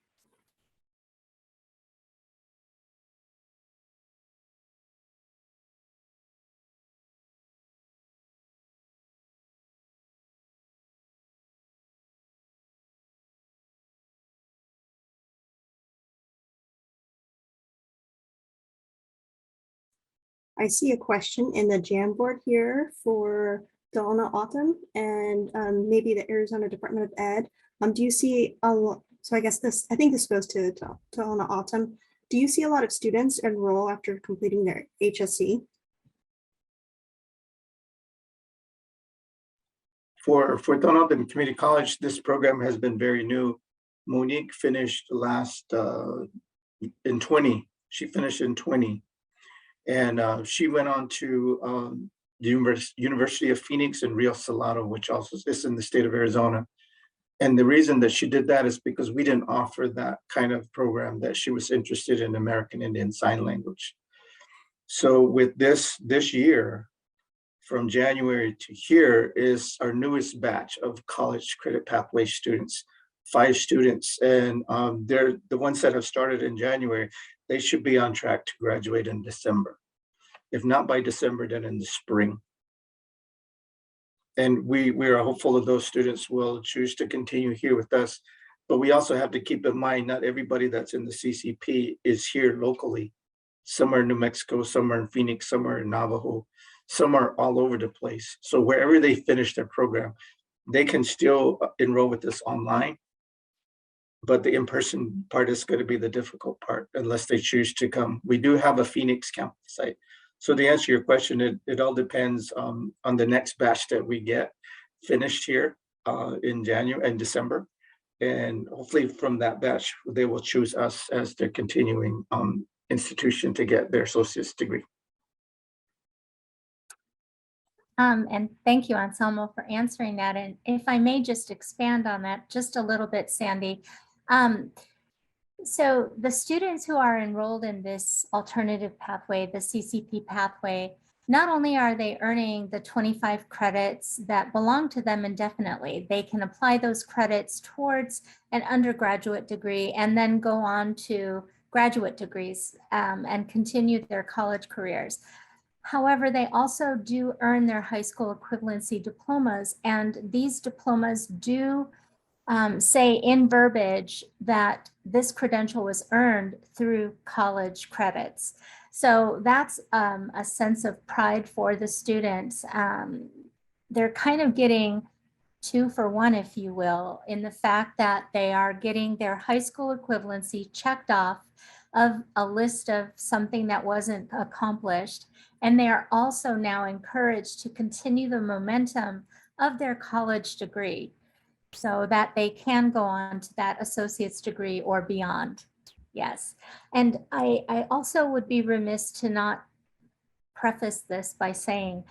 I see a question in the Jamboard here for Donna Autumn and maybe the Arizona Department of Ed. Do you see so I guess I think this goes to Donna Autumn. Do you see a lot of students enroll after completing their HSC? For Donatam Community College, this program has been very new. Monique finished last in 20. She finished in 20. And she went on to the University of Phoenix in Rio Salado, which also is in the state of Arizona. And the reason that she did that is because we didn't offer that kind of program, that she was interested in American Indian Sign Language. So with this year, from January to here, is our newest batch of college credit pathway students, 5 students. And they're the ones that have started in January. They should be on track to graduate in December. If not by December, then in the spring. And we are hopeful that those students will choose to continue here with us. But we also have to keep in mind, not everybody that's in the CCP is here locally. Some are in New Mexico, some are in Phoenix, some are in Navajo, some are all over the place. So wherever they finish their program, they can still enroll with us online. But the in-person part is going to be the difficult part unless they choose to come. We do have a Phoenix campus site. So to answer your question, it all depends on the next batch that we get finished here in January and December. And hopefully from that batch, they will choose us as their continuing institution to get their associate's degree. And thank you, Anselmo, for answering that. And if I may just expand on that just a little bit, Sandy. So the students who are enrolled in this alternative pathway, the CCP pathway, not only are they earning the 25 credits that belong to them indefinitely, they can apply those credits towards an undergraduate degree and then go on to graduate degrees and continue their college careers. However, they also do earn their high school equivalency diplomas, and these diplomas do say in verbiage that this credential was earned through college credits. So that's a sense of pride for the students. They're kind of getting 2 for 1, if you will, in the fact that they are getting their high school equivalency checked off of a list of something that wasn't accomplished. And they are also now encouraged to continue the momentum of their college degree. so that they can go on to that associate's degree or beyond. Yes. And I also would be remiss to not preface this by saying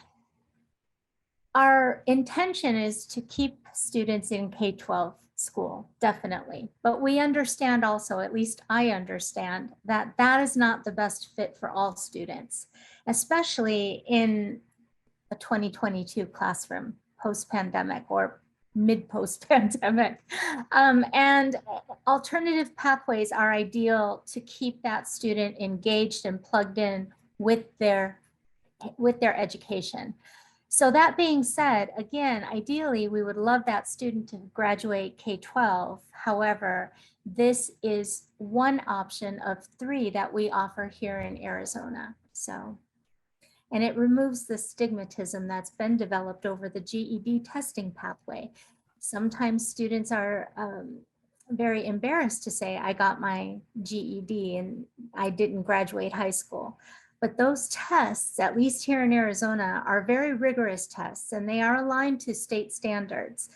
our intention is to keep students in K-12 school, definitely. But we understand also, at least I understand, that that is not the best fit for all students, especially in a 2022 classroom, post-pandemic or mid-post-pandemic. And alternative pathways are ideal to keep that student engaged and plugged in with their education. So that being said, again, ideally, we would love that student to graduate K-12. However, this is one option of 3 that we offer here in Arizona. So, and it removes the stigmatism that's been developed over the GED testing pathway. Sometimes students are very embarrassed to say, I got my GED and I didn't graduate high school. But those tests, at least here in Arizona, are very rigorous tests and they are aligned to state standards.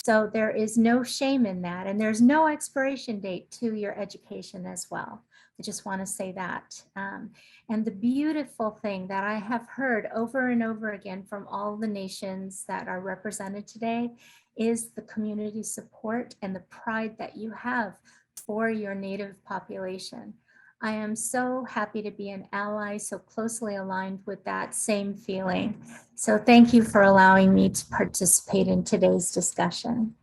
So there is no shame in that. And there's no expiration date to your education as well. I just want to say that. And the beautiful thing that I have heard over and over again from all the nations that are represented today is the community support and the pride that you have for your Native population. I am so happy to be an ally, so closely aligned with that same feeling. So thank you for allowing me to participate in today's discussion.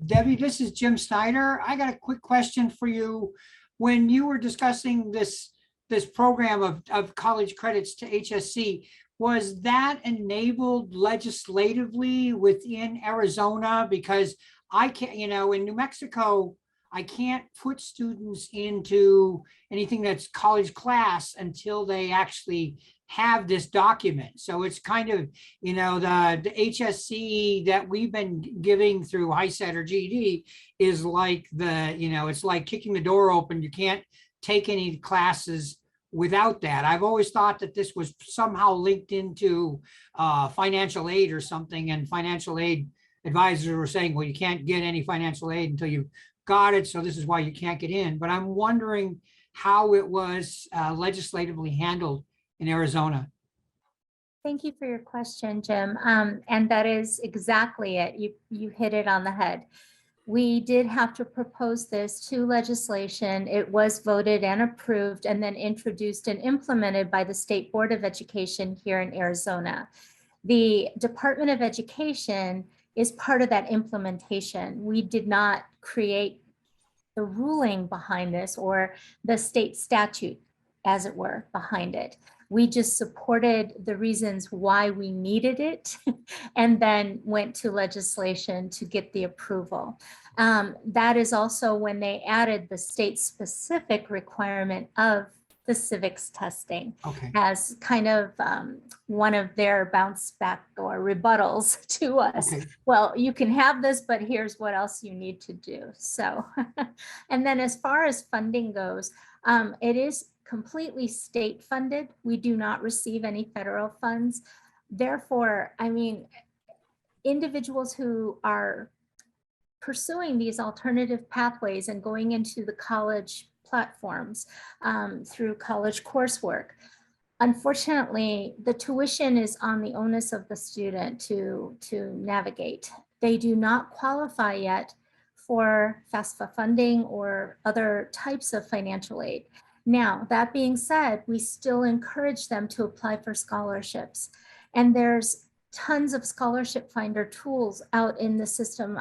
Debbie, this is Jim Snyder. I got a quick question for you. When you were discussing this program of college credits to HSC, was that enabled legislatively within Arizona? Because I can't, in New Mexico, I can't put students into anything that's college class until they actually have this document. So it's kind of, the HSC that we've been giving through HiSET or GED is like it's like kicking the door open. You can't take any classes without that. I've always thought that this was somehow linked into financial aid or something, and financial aid advisors were saying, well, you can't get any financial aid until you've got it, so this is why you can't get in. But I'm wondering how it was legislatively handled in Arizona. Thank you for your question, Jim. And that is exactly it. You hit it on the head. We did have to propose this to legislation. It was voted and approved and then introduced and implemented by the State Board of Education here in Arizona. The Department of Education is part of that implementation. We did not create the ruling behind this or the state statute, as it were, behind it. We just supported the reasons why we needed it and then went to legislation to get the approval. That is also when they added the state-specific requirement of the civics testing as kind of one of their bounce back or rebuttals to us. Well, you can have this, but here's what else you need to do. So, and then as far as funding goes, it is completely state funded. We do not receive any federal funds. Therefore, I mean, individuals who are pursuing these alternative pathways and going into the college platforms through college coursework, unfortunately, the tuition is on the onus of the student to navigate. They do not qualify yet for FAFSA funding or other types of financial aid. Now, that being said, we still encourage them to apply for scholarships. And there's tons of scholarship finder tools out in the system.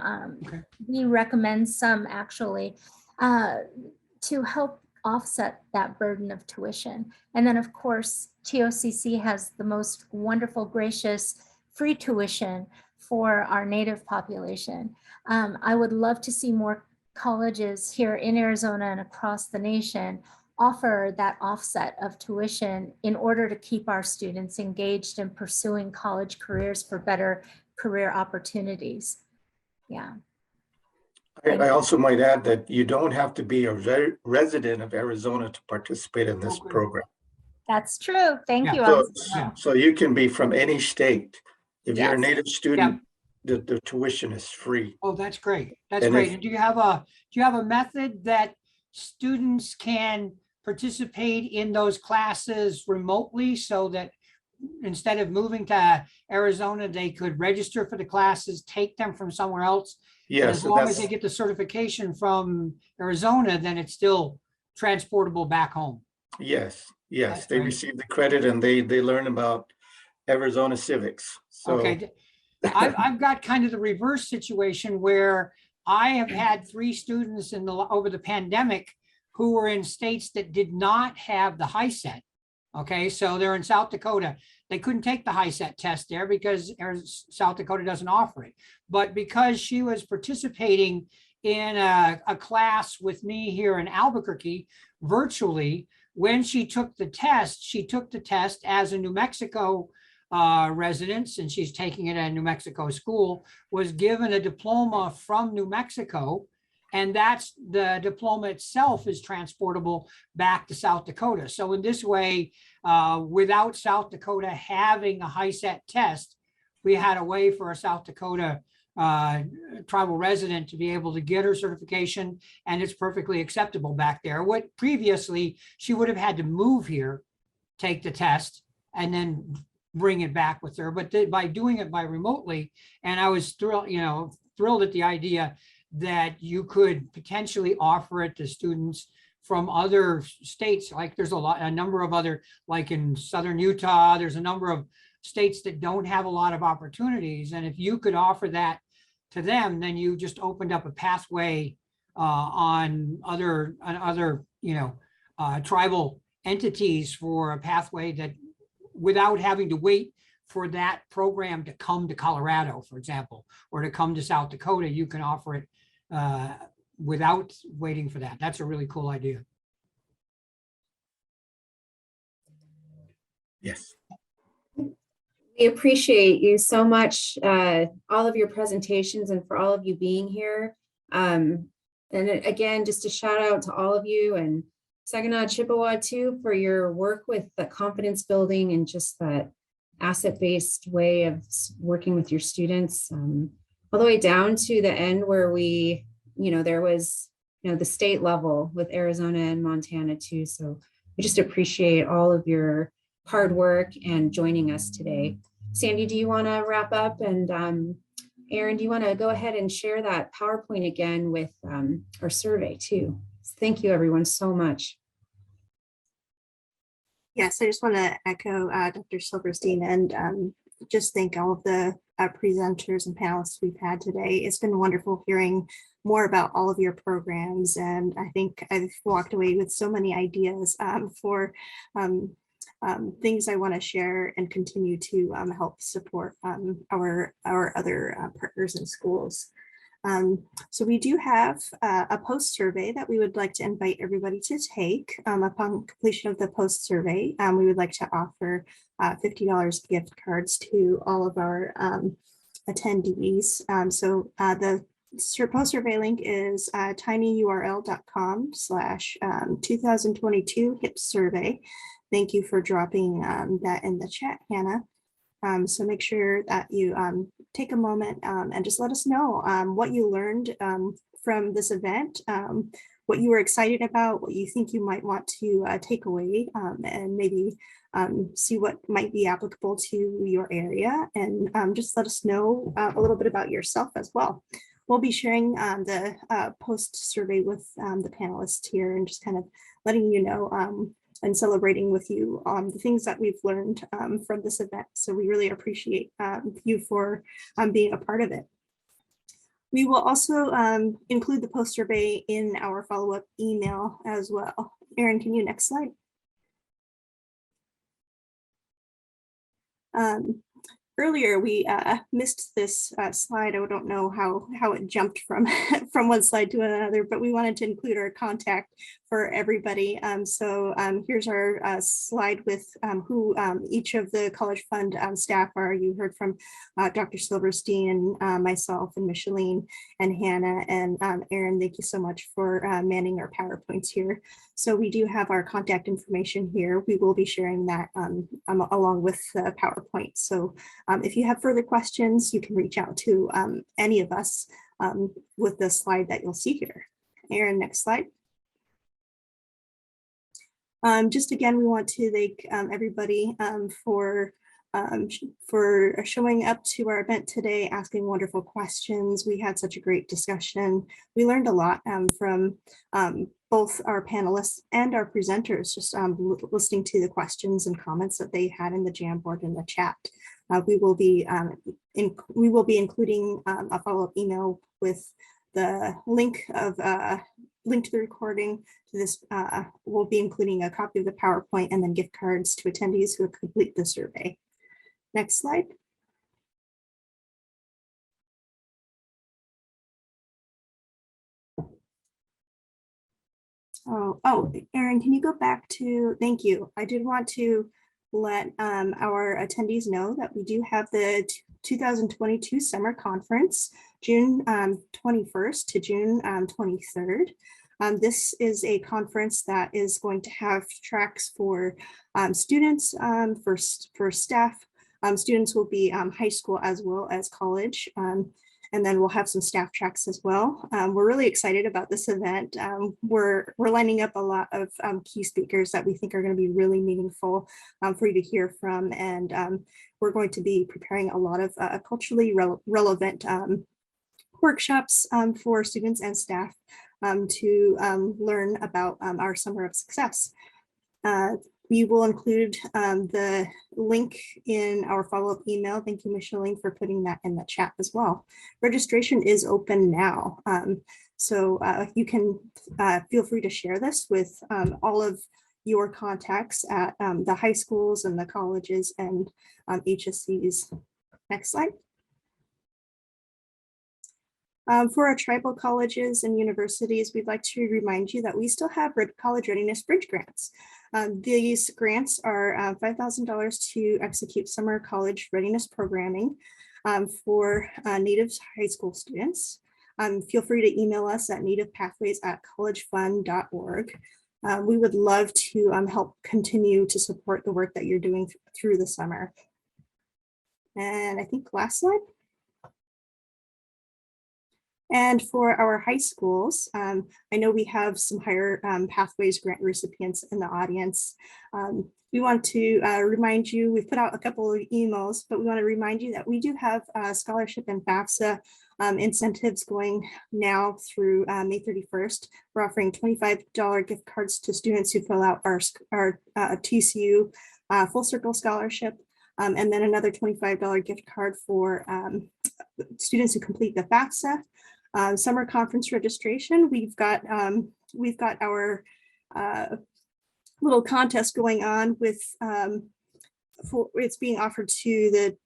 We recommend some actually to help offset that burden of tuition. And then of course, TOCC has the most wonderful, gracious, free tuition for our Native population. I would love to see more colleges here in Arizona and across the nation offer that offset of tuition in order to keep our students engaged in pursuing college careers for better career opportunities. Yeah. I also might add that you don't have to be a resident of Arizona to participate in this program. That's true. Thank you. So you can be from any state. If you're a Native student the tuition is free. Oh, that's great. That's And great. if- And do you have a method that students can participate in those classes remotely so that instead of moving to Arizona, they could register for the classes, take them from somewhere else? And Yeah, as so long as they that's, get the certification from Arizona, then it's still transportable back home. yes, That's they great. receive the credit and they learn about Arizona civics. So Okay. I've got kind of the reverse situation where I have had 3 students over the pandemic who were in states that did not have the high set. Okay, so they're in South Dakota. They couldn't take the high set test there because South Dakota doesn't offer it. But because she was participating in a class with me here in Albuquerque virtually, when she took the test as a New Mexico residents, and she's taking it at a New Mexico school, was given a diploma from New Mexico. And that's the diploma itself is transportable back to South Dakota. So in this way, without South Dakota having a high set test, we had a way for a South Dakota tribal resident to be able to get her certification, and it's perfectly acceptable back there. What previously she would have had to move here, take the test, and then bring it back with her. But by doing it by remotely, and I was thrilled at the idea that you could potentially offer it to students from other states. Like there's a number of other, like in Southern Utah, there's a number of states that don't have a lot of opportunities. And if you could offer that to them, then you just opened up a pathway on other tribal entities for a pathway that, without having to wait for that program to come to Colorado, for example, or to come to South Dakota, you can offer it without waiting for that. That's a really cool idea. yes. We appreciate you so much, all of your presentations, and for all of you being here. And again, just a shout out to all of you, and Saginaw Chippewa too, for your work with the confidence building and just that asset-based way of working with your students, all the way down to the end where we, there was, the state level with Arizona and Montana too. So we just appreciate all of your hard work and joining us today. Sandy, do you want to wrap up? And Aaron, do you want to go ahead and share that PowerPoint again with our survey too? Thank you everyone so much. Yes, I just want to echo Dr. Silverstein and just thank all of the presenters and panelists we've had today. It's been wonderful hearing more about all of your programs, and I think I've walked away with so many ideas for things I want to share and continue to help support our other partners in schools. So we do have a post survey that we would like to invite everybody to take. Upon completion of the post survey, we would like to offer $50 gift cards to all of our attendees. So the post survey link is tinyurl.com/2022 HIPS survey. Thank you for dropping that in the chat, Hannah. So make sure that you take a moment and just let us know what you learned from this event, what you were excited about, what you think you might want to take away, and maybe see what might be applicable to your area, and just let us know a little bit about yourself as well. We'll be sharing the post survey with the panelists here and just kind of letting you know and celebrating with you the things that we've learned from this event. So we really appreciate you for being a part of it. We will also include the post survey in our follow-up email as well. Erin, can you next slide? Earlier, we missed this slide. I don't know how it jumped from one slide to another, but we wanted to include our contact for everybody. So here's our slide with who each of the College Fund staff are. You heard from Dr. Silverstein, myself, and Micheline, and Hannah, and Erin. Thank you so much for manning our PowerPoints here. So we do have our contact information here. We will be sharing that along with the PowerPoint. So if you have further questions, you can reach out to any of us with the slide that you'll see here. Aaron, next slide. Just again, we want to thank everybody for showing up to our event today, asking wonderful questions. We had such a great discussion. We learned a lot from both our panelists and our presenters, just listening to the questions and comments that they had in the Jamboard and the chat. We will be including a follow-up email with the link to the recording to this. We'll be including a copy of the PowerPoint and then gift cards to attendees who complete the survey. Next slide. Oh, Erin, can you go back to, thank you. I did want to let our attendees know that we do have the 2022 summer conference, June 21st to June 23rd. This is a conference that is going to have tracks for students, for staff. Students will be high school as well as college. And then we'll have some staff tracks as well. We're really excited about this event. We're lining up a lot of key speakers that we think are going to be really meaningful for you to hear from. And we're going to be preparing a lot of culturally relevant workshops for students and staff to learn about our Summer of Success. We will include the link in our follow-up email. Thank you, Micheline, for putting that in the chat as well. Registration is open now. So you can feel free to share this with all of your contacts at the high schools and the colleges and HSCs. Next slide. For our tribal colleges and universities, we'd like to remind you that we still have college readiness bridge grants. These grants are $5,000 to execute summer college readiness programming for Native high school students. Feel free to email us at nativepathways@collegefund.org. We would love to help continue to support the work that you're doing through the summer. And I think last slide. And for our high schools, I know we have some higher pathways grant recipients in the audience. We want to remind you, we've put out a couple of emails, but we want to remind you that we do have scholarship and FAFSA incentives going now through May 31st. We're offering $25 gift cards to students who fill out our TCU Full Circle Scholarship. And then another $25 gift card for students who complete the FAFSA. Summer conference registration. We've got our little contest going on with it's being offered to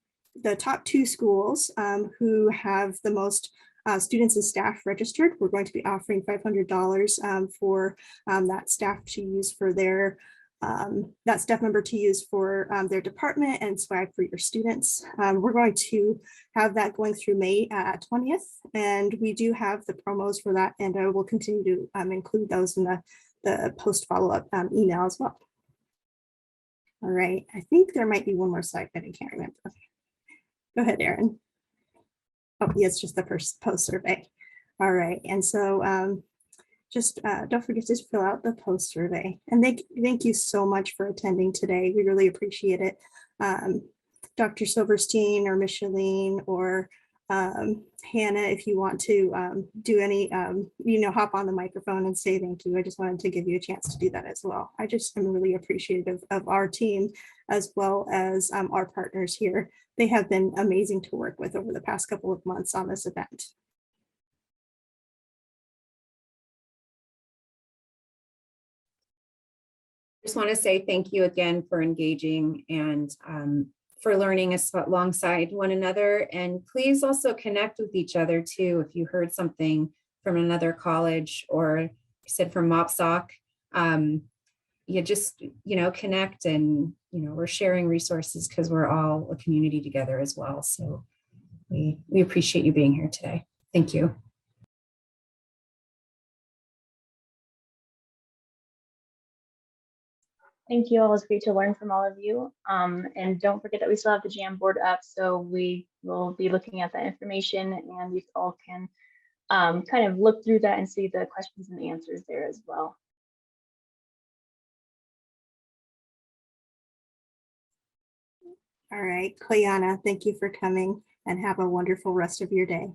the top 2 schools who have the most students and staff registered. We're going to be offering $500 for that staff to use for their that staff member to use for their department and swag for your students. We're going to have that going through May 20th, and we do have the promos for that, and I will continue to include those in the post follow-up email as well. All right, I think there might be one more slide, but I can't remember. Go ahead, Erin. Oh, yeah, it's just the first post survey. All right, and so just don't forget to fill out the post survey. And thank you so much for attending today. We really appreciate it. Dr. Silverstein or Micheline or Hannah, if you want to do any, hop on the microphone and say thank you. I just wanted to give you a chance to do that as well. I just am really appreciative of our team as well as our partners here. They have been amazing to work with over the past couple of months on this event. Just want to say thank you again for engaging and for learning alongside one another. And please also connect with each other too. If you heard something from another college or you said from Mobstock, you just, connect and, we're sharing resources because we're all a community together as well. So we appreciate you being here today. Thank you. Thank you all. It's great to learn from all of you. And don't forget that we still have the Jamboard up, so we will be looking at that information, and you all can kind of look through that and see the questions and answers there as well. All right, Koyana, thank you for coming and have a wonderful rest of your day.